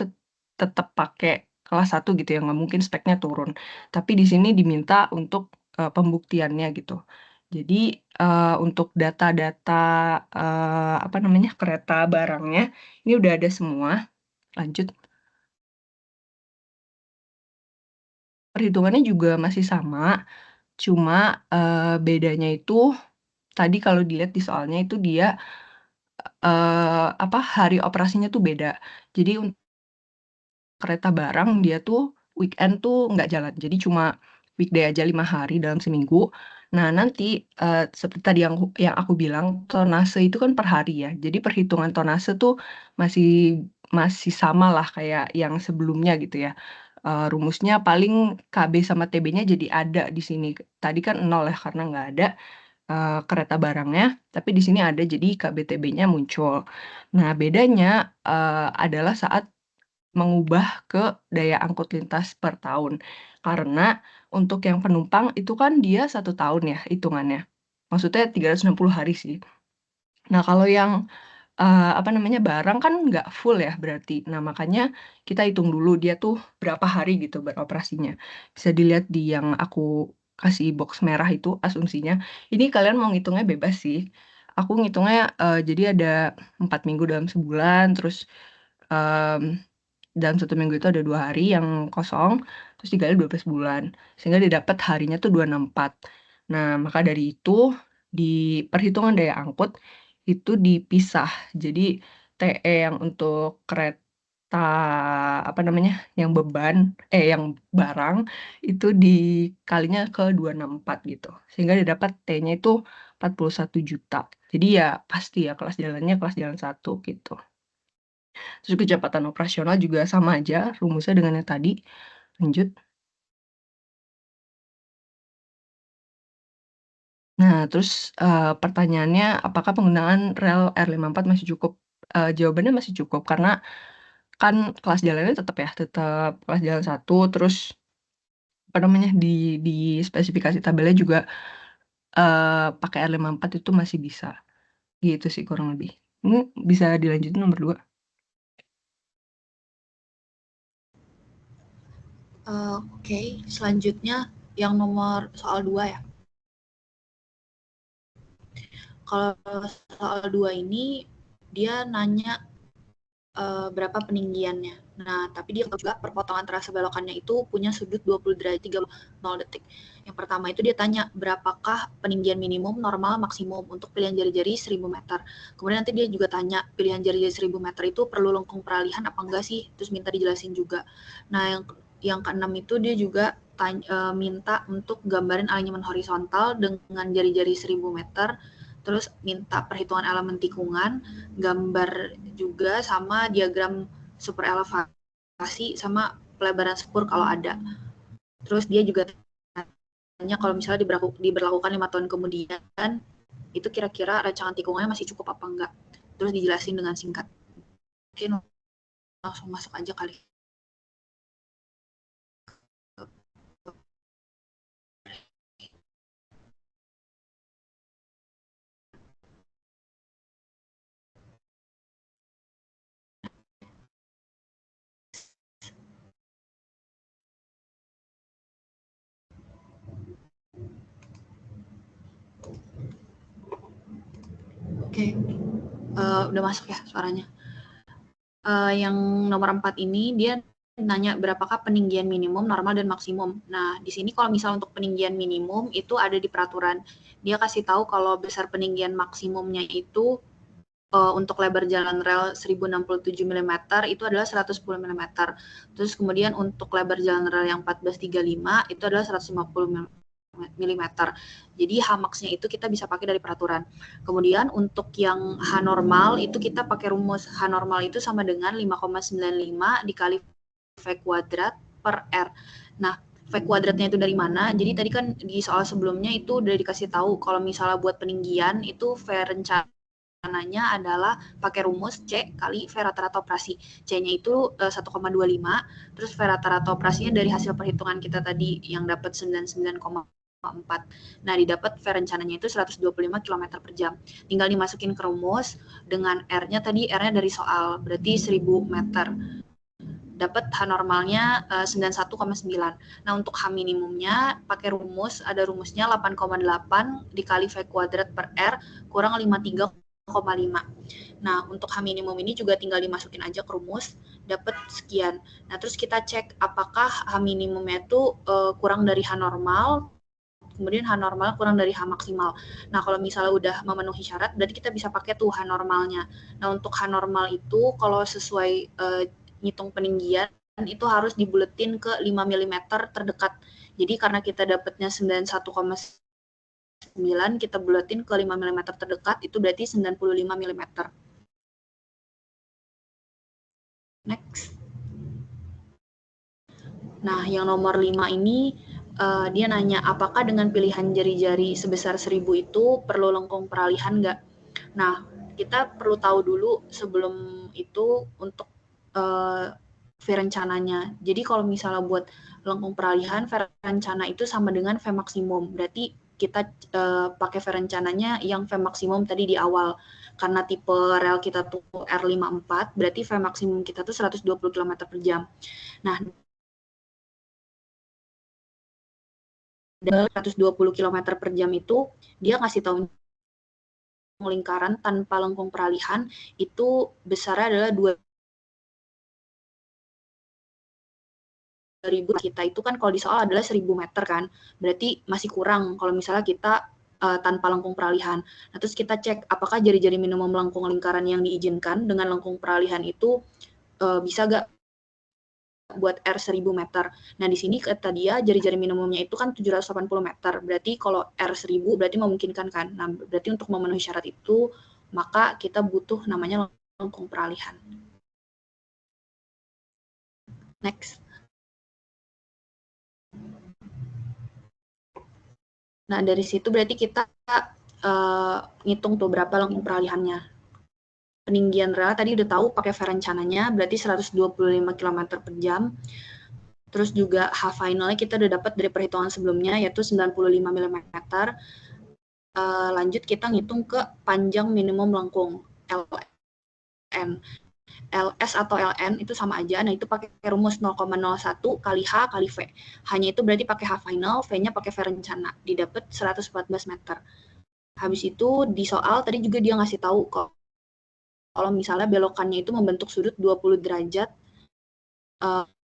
tetap pakai kelas 1 gitu ya, nggak mungkin speknya turun. Tapi di sini diminta untuk pembuktiannya gitu. Jadi untuk data-data kereta barangnya ini udah ada semua. Lanjut. Perhitungannya juga masih sama, cuma bedanya itu tadi kalau dilihat di soalnya itu dia hari operasinya tuh beda. Jadi kereta barang dia tuh weekend tuh nggak jalan, jadi cuma weekday aja 5 hari dalam seminggu. Nah nanti seperti tadi yang aku bilang tonase itu kan per hari ya, jadi perhitungan tonase tuh masih masih sama lah kayak yang sebelumnya gitu ya. Rumusnya paling KB sama TB-nya jadi ada di sini. Tadi kan 0 ya karena nggak ada kereta barangnya, tapi di sini ada jadi KBTB-nya muncul. Nah bedanya adalah saat mengubah ke daya angkut lintas per tahun. Karena untuk yang penumpang itu kan dia 1 tahun ya hitungannya. Maksudnya 360 hari sih. Nah, kalau yang barang kan nggak full ya berarti. Nah, makanya kita hitung dulu dia tuh berapa hari gitu beroperasinya. Bisa dilihat di yang aku kasih box merah itu asumsinya. Ini kalian mau ngitungnya bebas sih. Aku ngitungnya jadi ada 4 minggu dalam sebulan, terus dalam 1 minggu itu ada 2 hari yang kosong, terus dikali 12 bulan. Sehingga didapat harinya tuh 264. Nah, maka dari itu di perhitungan daya angkut itu dipisah. Jadi TE yang untuk yang beban, yang barang itu dikalinya ke 264 gitu. Sehingga dia dapat T-nya itu 41 juta. Jadi ya pasti ya kelas jalannya kelas jalan 1 gitu. Terus kecepatan operasional juga sama aja rumusnya dengan yang tadi. Lanjut. Nah, terus pertanyaannya apakah penggunaan rel R54 masih cukup? Jawabannya masih cukup karena kan kelas jalannya tetap kelas jalan 1, terus di spesifikasi tabelnya juga pakai R54 itu masih bisa. Gitu sih kurang lebih. Ini bisa dilanjutin nomor 2. Oke, selanjutnya yang nomor soal 2 ya. Kalau soal 2 ini dia nanya berapa peninggiannya. Nah, tapi dia juga perpotongan terasa belokannya itu punya sudut 20 derajat 30 detik. Yang pertama itu dia tanya berapakah peninggian minimum, normal, maksimum untuk pilihan jari-jari 1000 meter. Kemudian nanti dia juga tanya pilihan jari-jari 1000 meter itu perlu lengkung peralihan apa enggak sih? Terus minta dijelasin juga. Nah, yang keenam itu dia juga minta untuk gambarin alignment horizontal dengan jari-jari 1000 meter. Terus minta perhitungan elemen tikungan, gambar juga sama diagram super elevasi sama pelebaran spur kalau ada. Terus dia juga tanya kalau misalnya diberlakukan 5 tahun kemudian, itu kira-kira rancangan tikungannya masih cukup apa enggak. Terus dijelasin dengan singkat. Mungkin langsung masuk aja kali. Oke, udah masuk ya suaranya. Yang nomor 4 ini dia nanya berapakah peninggian minimum, normal, dan maksimum. Nah, di sini kalau misal untuk peninggian minimum itu ada di peraturan. Dia kasih tahu kalau besar peninggian maksimumnya itu untuk lebar jalan rel 1067 mm itu adalah 110 mm. Terus kemudian untuk lebar jalan rel yang 1435 itu adalah 150 mm. Jadi H-max-nya itu kita bisa pakai dari peraturan. Kemudian untuk yang H normal itu kita pakai rumus H normal itu sama dengan 5,95 dikali V kuadrat per R. Nah, V kuadratnya itu dari mana? Jadi tadi kan di soal sebelumnya itu udah dikasih tahu kalau misalnya buat peninggian itu V rencananya adalah pakai rumus C kali V rata-rata operasi. C-nya itu 1,25, terus V rata-rata operasinya dari hasil perhitungan kita tadi yang dapat 99,4. Nah, didapat V rencananya itu 125 km per jam. Tinggal dimasukin ke rumus dengan R-nya tadi, R-nya dari soal, berarti 1000 meter. Dapat H normalnya 91,9. Nah, untuk H minimumnya pakai rumus, ada rumusnya 8,8 dikali V kuadrat per R kurang 53,5. Nah, untuk H minimum ini juga tinggal dimasukin aja ke rumus, dapat sekian. Nah, terus kita cek apakah H minimumnya itu kurang dari H normal, kemudian H normal kurang dari H maksimal. Nah, kalau misalnya udah memenuhi syarat, berarti kita bisa pakai tuh H normalnya. Nah, untuk H normal itu kalau sesuai ngitung peninggian, itu harus dibuletin ke 5 mm terdekat. Jadi karena kita dapatnya 91,9, kita buletin ke 5 mm terdekat, itu berarti 95 mm. Next. Nah, yang nomor 5 ini dia nanya apakah dengan pilihan jari-jari sebesar 1000 itu perlu lengkung peralihan nggak? Nah, kita perlu tahu dulu sebelum itu untuk V rencananya. Jadi kalau misalnya buat lengkung peralihan, V rencana itu sama dengan V maksimum. Berarti kita pakai V rencananya yang V maksimum tadi di awal. Karena tipe rel kita tuh R54, berarti V maksimum kita tuh 120 km per jam. Nah, 120 km per jam itu dia ngasih tahu lingkaran tanpa lengkung peralihan itu besarnya adalah 2000. Kita itu kan kalau di soal adalah 1000 meter kan, berarti masih kurang kalau misalnya kita tanpa lengkung peralihan. Nah, terus kita cek apakah jari-jari minimum lengkung lingkaran yang diizinkan dengan lengkung peralihan itu bisa nggak buat R 1000 meter. Nah, di sini kata dia jari-jari minimumnya itu kan 780 meter. Berarti kalau R 1000 berarti memungkinkan kan. Nah, berarti untuk memenuhi syarat itu, maka kita butuh namanya lengkung peralihan. Next. Nah, dari situ berarti kita ngitung tuh berapa lengkung peralihannya. Peninggian rel tadi udah tahu pakai V rencananya, berarti 125 km per jam. Terus juga H finalnya kita udah dapat dari perhitungan sebelumnya, yaitu 95 mm. Lanjut kita ngitung ke panjang minimum lengkung, LN. LS atau LN itu sama aja, nah itu pakai rumus 0,01 kali H kali V. Hanya itu berarti pakai H final, V-nya pakai V rencana, didapat 114 meter. Habis itu di soal tadi juga dia ngasih tahu kok kalau misalnya belokannya itu membentuk sudut 20 derajat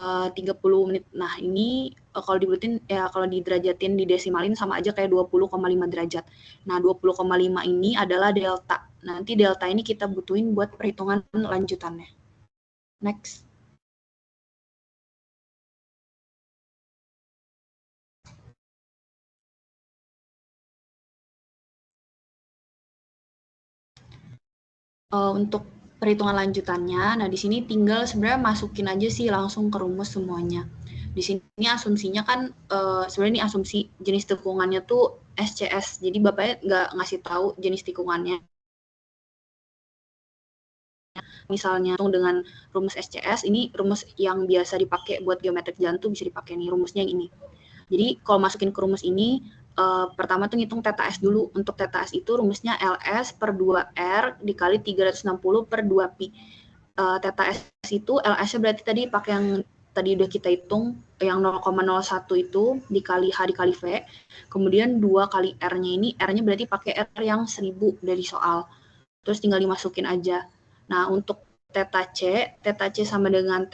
30 menit. Nah, ini kalau dibuletin ya kalau diderajatin didesimalin sama aja kayak 20,5 derajat. Nah, 20,5 ini adalah delta. Nanti delta ini kita butuhin buat perhitungan lanjutannya. Next. Untuk perhitungan lanjutannya, nah di sini tinggal sebenarnya masukin aja sih langsung ke rumus semuanya. Di sini asumsinya kan sebenarnya ini asumsi jenis tikungannya tuh SCS. Jadi Bapaknya nggak ngasih tahu jenis tikungannya. Misalnya dengan rumus SCS, ini rumus yang biasa dipakai buat geometrik jalan tuh bisa dipakai nih, rumusnya yang ini. Jadi kalau masukin ke rumus ini, pertama tuh ngitung θs dulu. Untuk θs itu rumusnya LS per 2R dikali 360 per 2pi. θs itu LS-nya berarti tadi pakai yang tadi udah kita hitung, yang 0,01 itu dikali H dikali V. Kemudian 2 kali R-nya ini, R-nya berarti pakai R yang 1000 dari soal. Terus tinggal dimasukin aja. Nah, untuk θc sama dengan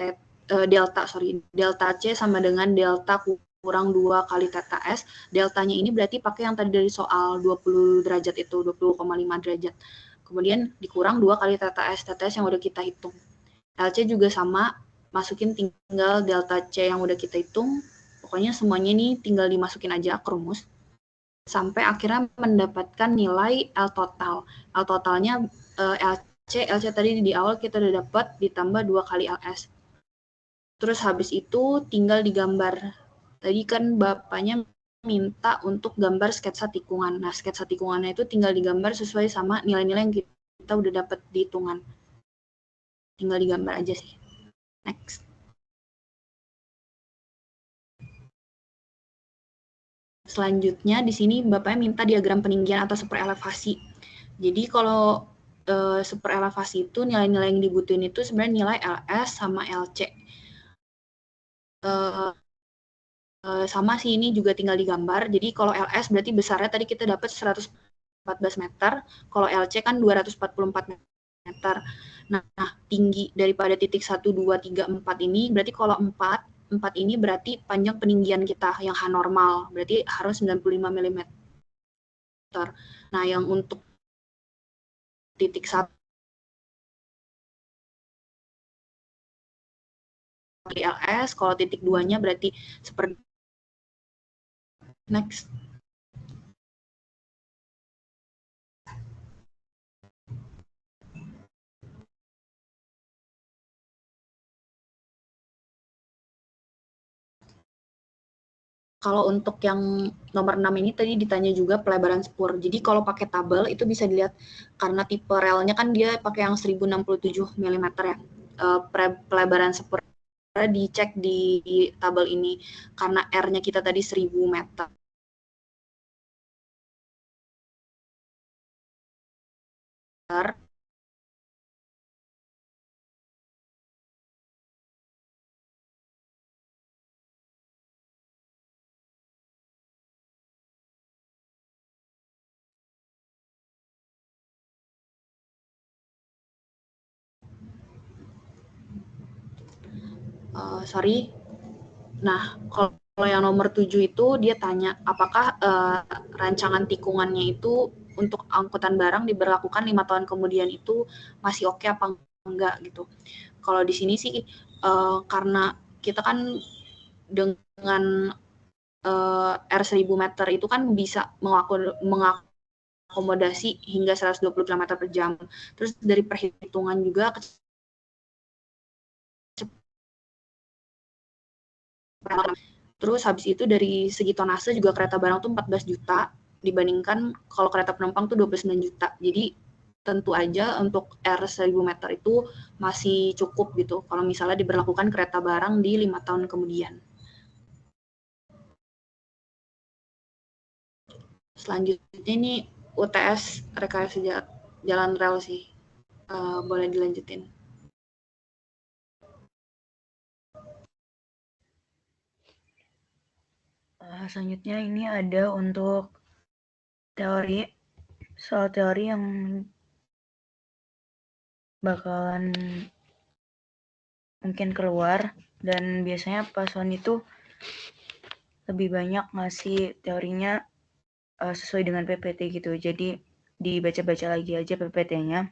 delta C sama dengan delta kurang 2 kali θs, deltanya ini berarti pakai yang tadi dari soal 20 derajat itu, 20,5 derajat. Kemudian dikurang 2 kali θs yang udah kita hitung. LC juga sama, masukin tinggal delta C yang udah kita hitung. Pokoknya semuanya ini tinggal dimasukin aja ke rumus. Sampai akhirnya mendapatkan nilai L total. L totalnya LC tadi di awal kita udah dapat ditambah 2 kali LS. Terus habis itu tinggal digambar. Tadi kan Bapaknya minta untuk gambar sketsa tikungan. Nah, sketsa tikungannya itu tinggal digambar sesuai sama nilai-nilai yang kita udah dapat di hitungan. Tinggal digambar aja sih. Next. Selanjutnya di sini Bapaknya minta diagram peninggian atau super elevasi. Jadi kalau super elevasi itu nilai-nilai yang dibutuhin itu sebenarnya nilai LS sama LC. Sama sih ini juga tinggal digambar. Jadi kalau LS berarti besarnya tadi kita dapat 114 meter, kalau LC kan 244 meter. Nah, tinggi daripada titik 1, 2, 3, 4 ini berarti kalau 4 ini berarti panjang peninggian kita yang H normal, berarti harus 95 mm. Nah, yang untuk titik 1 LS, kalau titik 2-nya berarti seperti next. Kalau untuk yang nomor 6 ini tadi ditanya juga pelebaran spur. Jadi kalau pakai tabel itu bisa dilihat karena tipe relnya kan dia pakai yang 1067 mm ya. Pelebaran spur dicek di tabel ini karena R-nya kita tadi 1000 meter. Sorry. Nah, kalau yang nomor 7 itu dia tanya apakah rancangan tikungannya itu untuk angkutan barang diberlakukan 5 tahun kemudian itu masih oke apa enggak gitu. Kalau di sini sih karena kita kan dengan R1000 meter itu kan bisa mengakomodasi hingga 120 km per jam. Terus dari perhitungan juga terus habis itu dari segi tonase juga kereta barang tuh 14 juta dibandingkan kalau kereta penumpang tuh 29 juta. Jadi tentu aja untuk R1000 meter itu masih cukup gitu kalau misalnya diberlakukan kereta barang di 5 tahun kemudian. Selanjutnya ini UTS rekayasa jalan rel sih. Boleh dilanjutin. Selanjutnya ini ada untuk teori, soal teori yang bakalan mungkin keluar, dan biasanya paslon itu lebih banyak ngasih teorinya sesuai dengan PPT gitu. Jadi dibaca-baca lagi aja PPT-nya.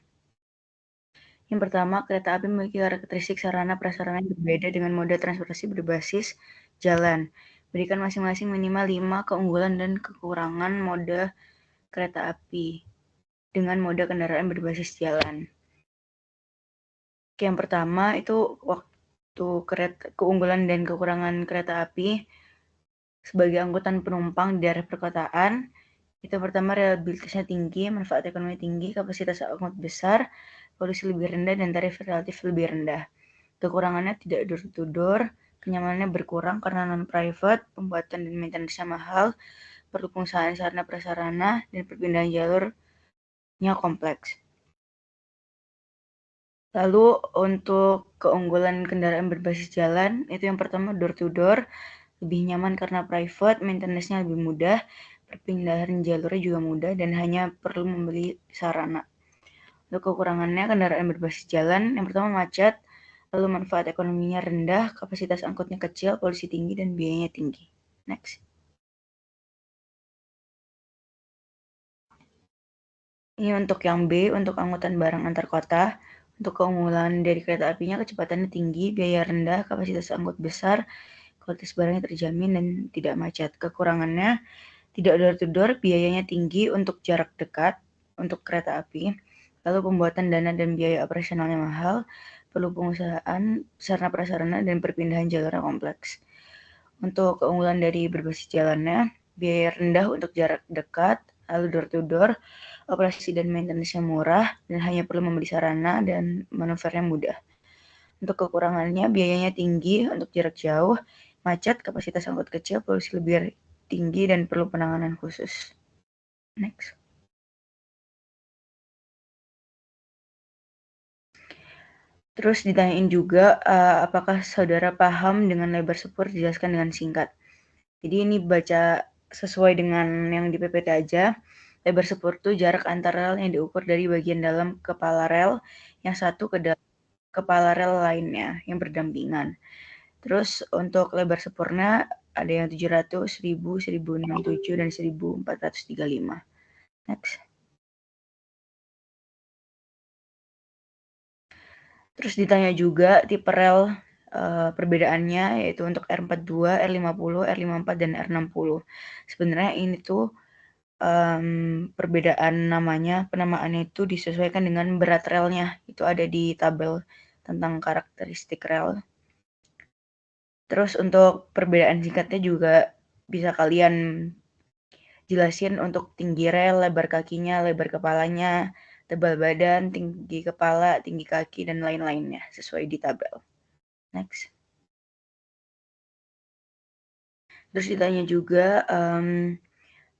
Yang pertama, kereta api memiliki karakteristik sarana prasarana yang berbeda dengan moda transportasi berbasis jalan. Berikan masing-masing minimal 5 keunggulan dan kekurangan moda kereta api dengan moda kendaraan berbasis jalan. Yang pertama itu waktu keunggulan dan kekurangan kereta api sebagai angkutan penumpang di daerah perkotaan. Itu pertama, reliabilitasnya tinggi, manfaat ekonomi tinggi, kapasitas angkut besar, polusi lebih rendah, dan tarif relatif lebih rendah. Kekurangannya tidak door to door, kenyamanannya berkurang karena non-private, pembuatan dan maintenance-nya mahal, perlu pengusahaan sarana prasarana, dan perpindahan jalurnya kompleks. Lalu untuk keunggulan kendaraan berbasis jalan, itu yang pertama door to door, lebih nyaman karena private, maintenance-nya lebih mudah, perpindahan jalurnya juga mudah, dan hanya perlu membeli sarana. Untuk kekurangannya kendaraan berbasis jalan, yang pertama macet, lalu manfaat ekonominya rendah, kapasitas angkutnya kecil, polusi tinggi, dan biayanya tinggi. Next. Ini untuk yang B, untuk angkutan barang antar kota. Untuk keunggulan dari kereta apinya, kecepatannya tinggi, biaya rendah, kapasitas angkut besar, kualitas barangnya terjamin, dan tidak macet. Kekurangannya, tidak door to door, biayanya tinggi untuk jarak dekat untuk kereta api. Lalu pembuatan dana dan biaya operasionalnya mahal, perlu pengusahaan sarana prasarana dan perpindahan jalurnya kompleks. Untuk keunggulan dari berbasis jalannya, biaya rendah untuk jarak dekat, lalu door to door, operasi dan maintenance-nya murah, dan hanya perlu membeli sarana dan manuvernya mudah. Untuk kekurangannya, biayanya tinggi untuk jarak jauh, macet, kapasitas angkut kecil, polusi lebih tinggi, dan perlu penanganan khusus. Next. Terus ditanyain juga, apakah saudara paham dengan lebar sepur, dijelaskan dengan singkat. Jadi ini baca sesuai dengan yang di PPT aja. Lebar sepur itu jarak antar rel yang diukur dari bagian dalam kepala rel yang satu ke dalam kepala rel lainnya yang berdampingan. Terus untuk lebar sepurnya ada yang 700, 1000, 1067, dan 1435. Next. Terus ditanya juga tipe rel perbedaannya, yaitu untuk R42, R50, R54, dan R60. Sebenarnya ini tuh perbedaan namanya, penamaannya itu disesuaikan dengan berat relnya. Itu ada di tabel tentang karakteristik rel. Terus untuk perbedaan singkatnya juga bisa kalian jelasin untuk tinggi rel, lebar kakinya, lebar kepalanya, tebal badan, tinggi kepala, tinggi kaki, dan lain-lainnya sesuai di tabel. Next. Terus ditanya juga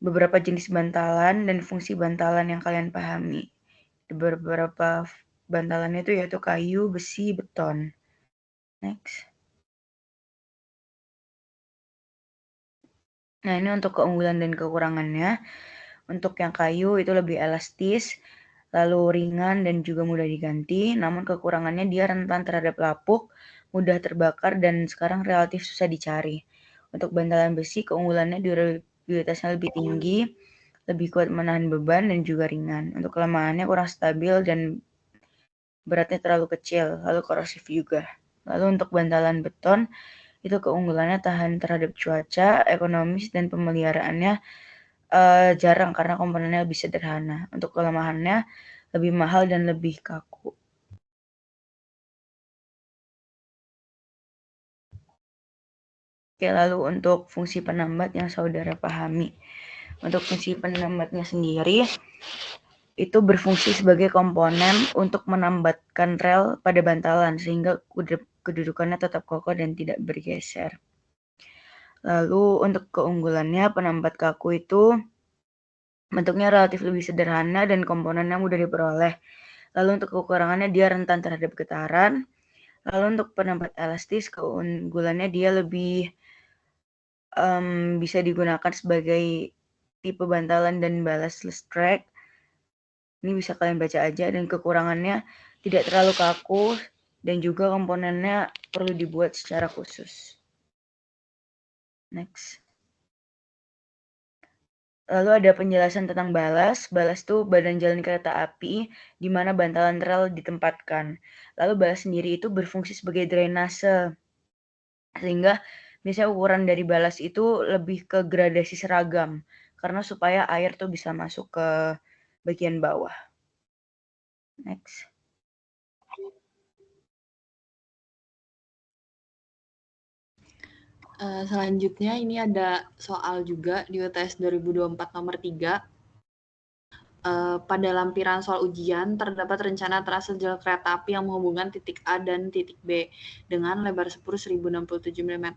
beberapa jenis bantalan dan fungsi bantalan yang kalian pahami. Beberapa bantalannya itu yaitu kayu, besi, beton. Next. Nah, ini untuk keunggulan dan kekurangannya. Untuk yang kayu itu lebih elastis, lalu ringan dan juga mudah diganti. Namun kekurangannya dia rentan terhadap lapuk, mudah terbakar, dan sekarang relatif susah dicari. Untuk bantalan besi, keunggulannya durabilitasnya lebih tinggi, lebih kuat menahan beban, dan juga ringan. Untuk kelemahannya kurang stabil dan beratnya terlalu kecil, lalu korosif juga. Lalu untuk bantalan beton, itu keunggulannya tahan terhadap cuaca, ekonomis, dan pemeliharaannya jarang karena komponennya lebih sederhana. Untuk kelemahannya lebih mahal dan lebih kaku. Oke, lalu untuk fungsi penambat yang saudara pahami. Untuk fungsi penambatnya sendiri, itu berfungsi sebagai komponen untuk menambatkan rel pada bantalan sehingga kedudukannya tetap kokoh dan tidak bergeser. Lalu untuk keunggulannya, penambat kaku itu bentuknya relatif lebih sederhana dan komponennya mudah diperoleh. Lalu untuk kekurangannya, dia rentan terhadap getaran. Lalu untuk penambat elastis, keunggulannya dia lebih bisa digunakan sebagai tipe bantalan dan ballastless track. Ini bisa kalian baca aja. Dan kekurangannya tidak terlalu kaku dan juga komponennya perlu dibuat secara khusus. Next. Lalu ada penjelasan tentang balas. Balas itu badan jalan kereta api di mana bantalan rel ditempatkan. Lalu balas sendiri itu berfungsi sebagai drainase. Sehingga biasanya ukuran dari balas itu lebih ke gradasi seragam. Karena supaya air tuh bisa masuk ke bagian bawah. Next. Selanjutnya ini ada soal juga di UTS 2024 nomor 3. Pada lampiran soal ujian terdapat rencana trase jalur kereta api yang menghubungkan titik A dan titik B dengan lebar sepur 1067 mm.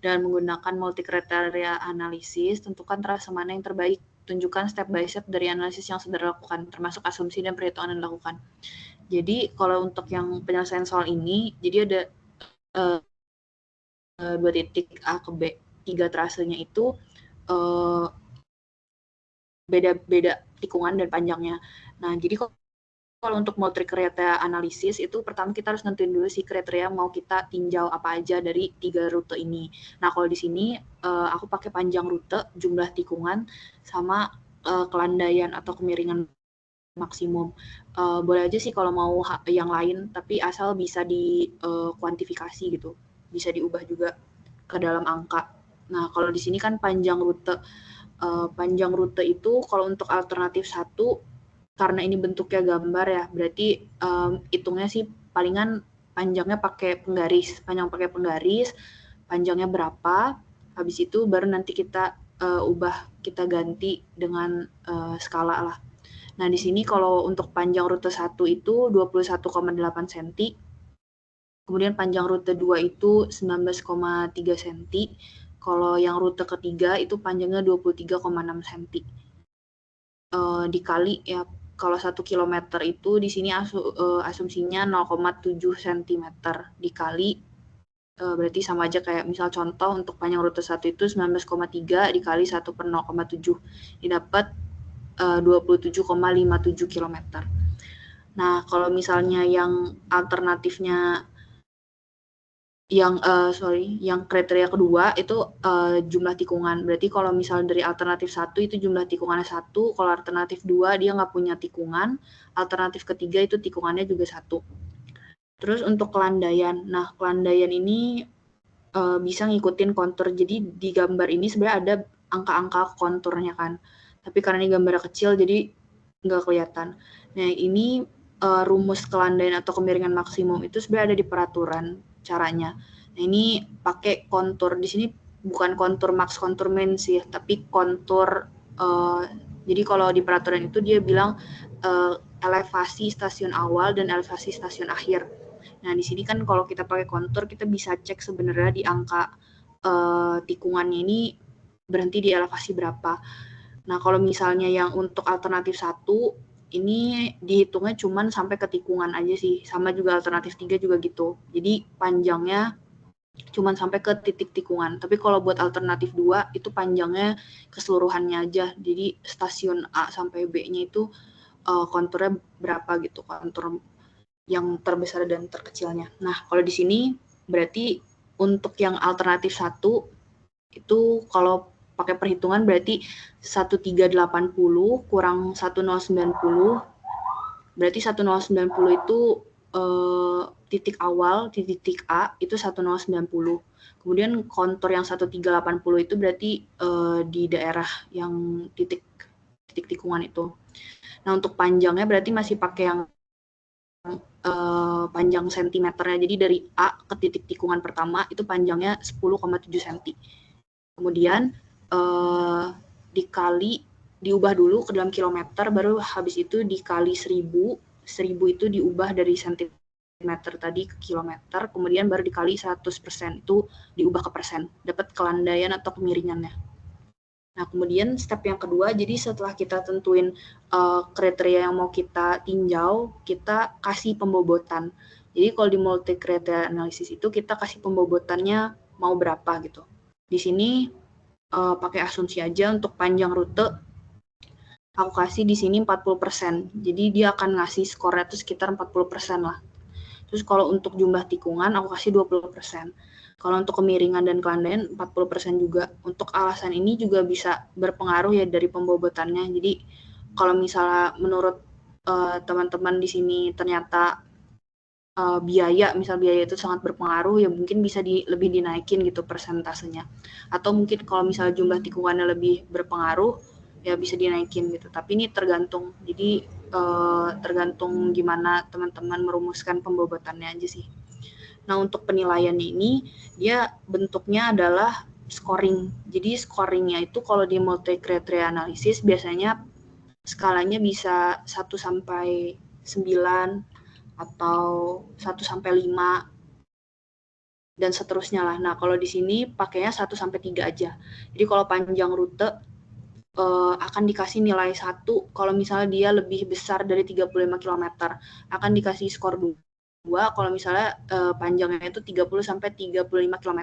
Dengan menggunakan multi kriteria analisis, tentukan trase mana yang terbaik. Tunjukkan step by step dari analisis yang sudah dilakukan, termasuk asumsi dan perhitungan yang dilakukan. Jadi kalau untuk yang penyelesaian soal ini, jadi ada 2 titik A ke B. 3 trasenya itu beda-beda tikungan dan panjangnya. Nah, jadi kalau untuk multi kriteria analisis itu pertama kita harus nentuin dulu si kriteria mau kita tinjau apa aja dari 3 rute ini. Nah, kalau di sini aku pakai panjang rute, jumlah tikungan, sama kelandaian atau kemiringan maksimum. Boleh aja sih kalau mau yang lain, tapi asal bisa dikuantifikasi gitu, bisa diubah juga ke dalam angka. Nah, kalau di sini kan panjang rute. Panjang rute itu kalau untuk alternatif 1, karena ini bentuknya gambar ya, berarti hitungnya sih palingan panjangnya pakai penggaris, panjangnya berapa, habis itu baru nanti kita ubah, kita ganti dengan skala lah. Nah, di sini kalau untuk panjang rute 1 itu 21,8 cm, kemudian panjang rute 2 itu 19,3 cm, kalau yang rute ketiga itu panjangnya 23,6 cm. Dikali ya, kalau 1 km itu di sini asumsinya 0,7 cm dikali, berarti sama aja kayak misal contoh untuk panjang rute 1 itu 19,3 dikali 1/0,7, didapat 27,57 km. Nah, kalau misalnya yang alternatifnya yang kriteria kedua itu jumlah tikungan. Berarti kalau misal dari alternatif 1 itu jumlah tikungannya 1, kalau alternatif 2 dia nggak punya tikungan, alternatif ketiga itu tikungannya juga 1. Terus untuk kelandaian. Nah, kelandaian ini bisa ngikutin kontur. Jadi di gambar ini sebenarnya ada angka-angka konturnya kan. Tapi karena ini gambarnya kecil jadi nggak kelihatan. Nah, ini rumus kelandaian atau kemiringan maksimum itu sebenarnya ada di peraturan caranya. Nah, ini pakai kontur. Di sini bukan kontur max, kontur min sih, tapi kontur. Jadi kalau di peraturan itu dia bilang elevasi stasiun awal dan elevasi stasiun akhir. Nah, di sini kan kalau kita pakai kontur kita bisa cek sebenarnya di angka tikungannya ini berhenti di elevasi berapa. Nah, kalau misalnya yang untuk alternatif 1 ini dihitungnya cuman sampai ke tikungan aja sih, sama juga alternatif 3 juga gitu. Jadi panjangnya cuman sampai ke titik tikungan. Tapi kalau buat alternatif 2 itu panjangnya keseluruhannya aja. Jadi stasiun A sampai B-nya itu konturnya berapa gitu, kontur yang terbesar dan terkecilnya. Nah, kalau di sini berarti untuk yang alternatif 1 itu kalau pakai perhitungan berarti 1380 kurang 1090, berarti 1090 itu titik awal di titik A itu 1090. Kemudian kontur yang 1380 itu berarti di daerah yang titik tikungan itu. Nah, untuk panjangnya berarti masih pakai yang panjang sentimeternya. Jadi dari A ke titik tikungan pertama itu panjangnya 10,7 cm. Kemudian dikali, diubah dulu ke dalam kilometer, baru habis itu dikali 1000. 1000 itu diubah dari sentimeter tadi ke kilometer, kemudian baru dikali 100%, itu diubah ke persen, dapat kelandaian atau kemiringannya. Nah, kemudian step yang kedua, jadi setelah kita tentuin kriteria yang mau kita tinjau, kita kasih pembobotan. Jadi kalau di multi kriteria analisis itu kita kasih pembobotannya mau berapa gitu. Di sini pakai asumsi aja untuk panjang rute, aku kasih di sini 40%. Jadi dia akan ngasih skornya itu sekitar 40% lah. Terus kalau untuk jumlah tikungan aku kasih 20%. Kalau untuk kemiringan dan kelandaian 40% juga. Untuk alasan ini juga bisa berpengaruh ya dari pembobotannya. Jadi kalau misalnya menurut teman-teman di sini ternyata biaya itu sangat berpengaruh, ya mungkin bisa lebih dinaikin gitu persentasenya. Atau mungkin kalau misalnya jumlah tikungannya lebih berpengaruh, ya bisa dinaikin gitu. Tapi ini tergantung. Jadi tergantung gimana teman-teman merumuskan pembobotannya aja sih. Nah, untuk penilaian ini dia bentuknya adalah scoring. Jadi scoringnya itu kalau di multi kriteria analisis biasanya skalanya bisa 1 sampai 9 atau 1 sampai 5 dan seterusnya lah. Nah, kalau di sini pakainya 1 sampai 3 aja. Jadi kalau panjang rute akan dikasih nilai 1 kalau misalnya dia lebih besar dari 35 km. Akan dikasih skor 2 kalau misalnya panjangnya itu 30 sampai 35 km.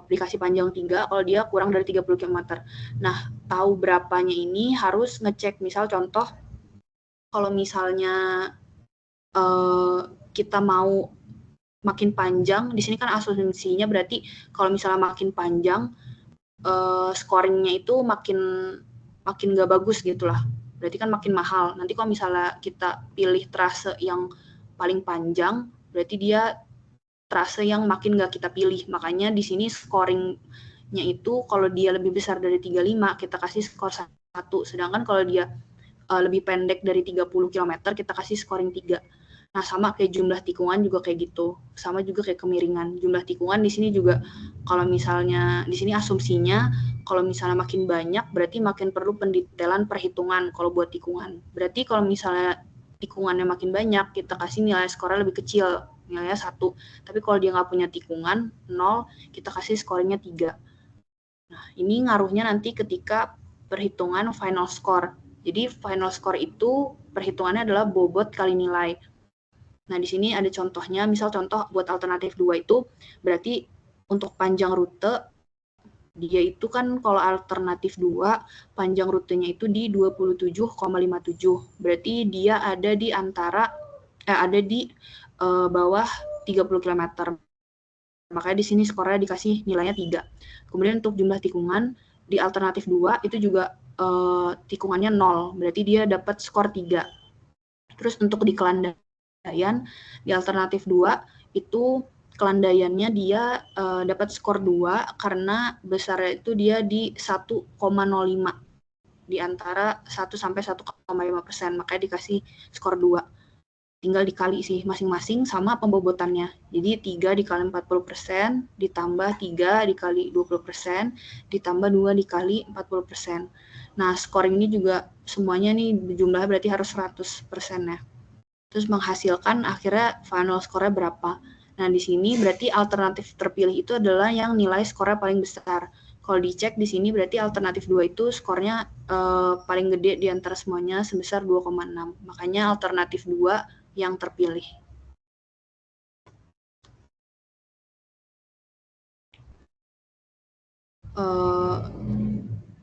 Dikasih panjang 3 kalau dia kurang dari 30 km. Nah, tahu berapanya ini harus ngecek. Misal contoh, kalau misalnya kita mau makin panjang, di sini kan asumsinya berarti kalau misalnya makin panjang, scoringnya itu makin nggak bagus gitulah. Berarti kan makin mahal. Nanti kalau misalnya kita pilih trase yang paling panjang, berarti dia trase yang makin nggak kita pilih. Makanya di sini scoringnya itu kalau dia lebih besar dari 35, kita kasih skor 1. Sedangkan kalau dia lebih pendek dari 30 km, kita kasih scoring 3. Nah, sama kayak jumlah tikungan juga kayak gitu. Sama juga kayak kemiringan. Jumlah tikungan di sini juga kalau misalnya di sini asumsinya kalau misalnya makin banyak berarti makin perlu pendetailan perhitungan kalau buat tikungan. Berarti kalau misalnya tikungannya makin banyak, kita kasih nilai skornya lebih kecil, nilainya 1. Tapi kalau dia nggak punya tikungan, 0, kita kasih skornya 3. Nah, ini ngaruhnya nanti ketika perhitungan final score. Jadi final score itu perhitungannya adalah bobot kali nilai. Nah, di sini ada contohnya, misal contoh buat alternatif 2 itu berarti untuk panjang rute dia itu kan kalau alternatif 2 panjang rutenya itu di 27,57. Berarti dia ada di antara ada di bawah 30 km. Makanya di sini skornya dikasih nilainya 3. Kemudian untuk jumlah tikungan di alternatif 2 itu juga tikungannya 0. Berarti dia dapat skor 3. Terus untuk di kelandaian di alternatif 2 itu kelandaiannya dia dapat skor 2 karena besarnya itu dia di 1,05 di antara 1 sampai 1,5%, makanya dikasih skor 2. Tinggal dikali sih masing-masing sama pembobotannya. Jadi 3 dikali 40%, ditambah 3 dikali 20%, ditambah 2 dikali 40%. Nah, scoring ini juga semuanya nih jumlahnya berarti harus 100% ya. Terus menghasilkan akhirnya final skornya berapa. Nah, di sini berarti alternatif terpilih itu adalah yang nilai skornya paling besar. Kalau dicek di sini berarti alternatif 2 itu skornya paling gede di antara semuanya sebesar 2,6. Makanya alternatif 2 yang terpilih.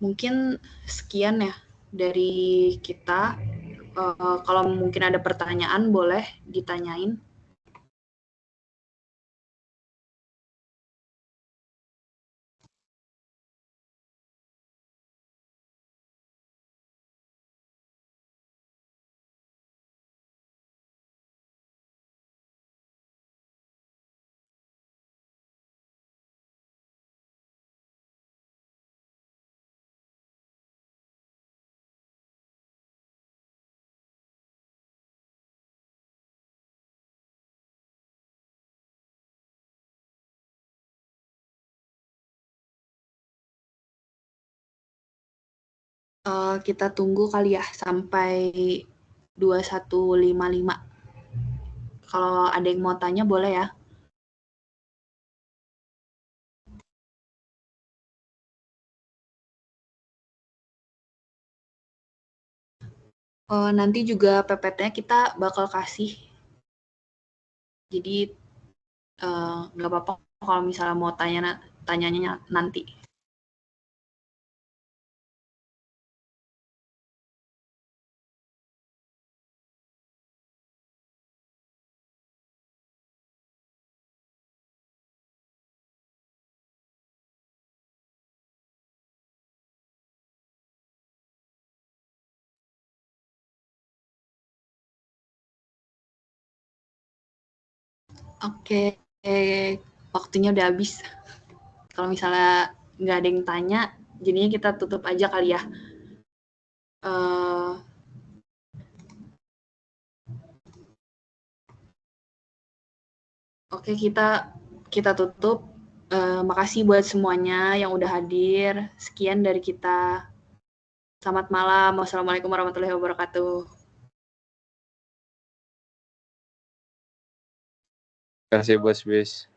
Mungkin sekian ya dari kita. Kalau mungkin ada pertanyaan boleh ditanyain. kita tunggu kali ya sampai 21.55. Kalau ada yang mau tanya boleh ya. Nanti juga PPT-nya kita bakal kasih. Jadi nggak apa-apa kalau misalnya mau tanyanya nanti. Oke, waktunya udah habis. Kalau misalnya nggak ada yang tanya, jadinya kita tutup aja kali ya. Oke, kita tutup. Makasih buat semuanya yang udah hadir. Sekian dari kita. Selamat malam. Wassalamualaikum warahmatullahi wabarakatuh. Terima kasih Bos Bis.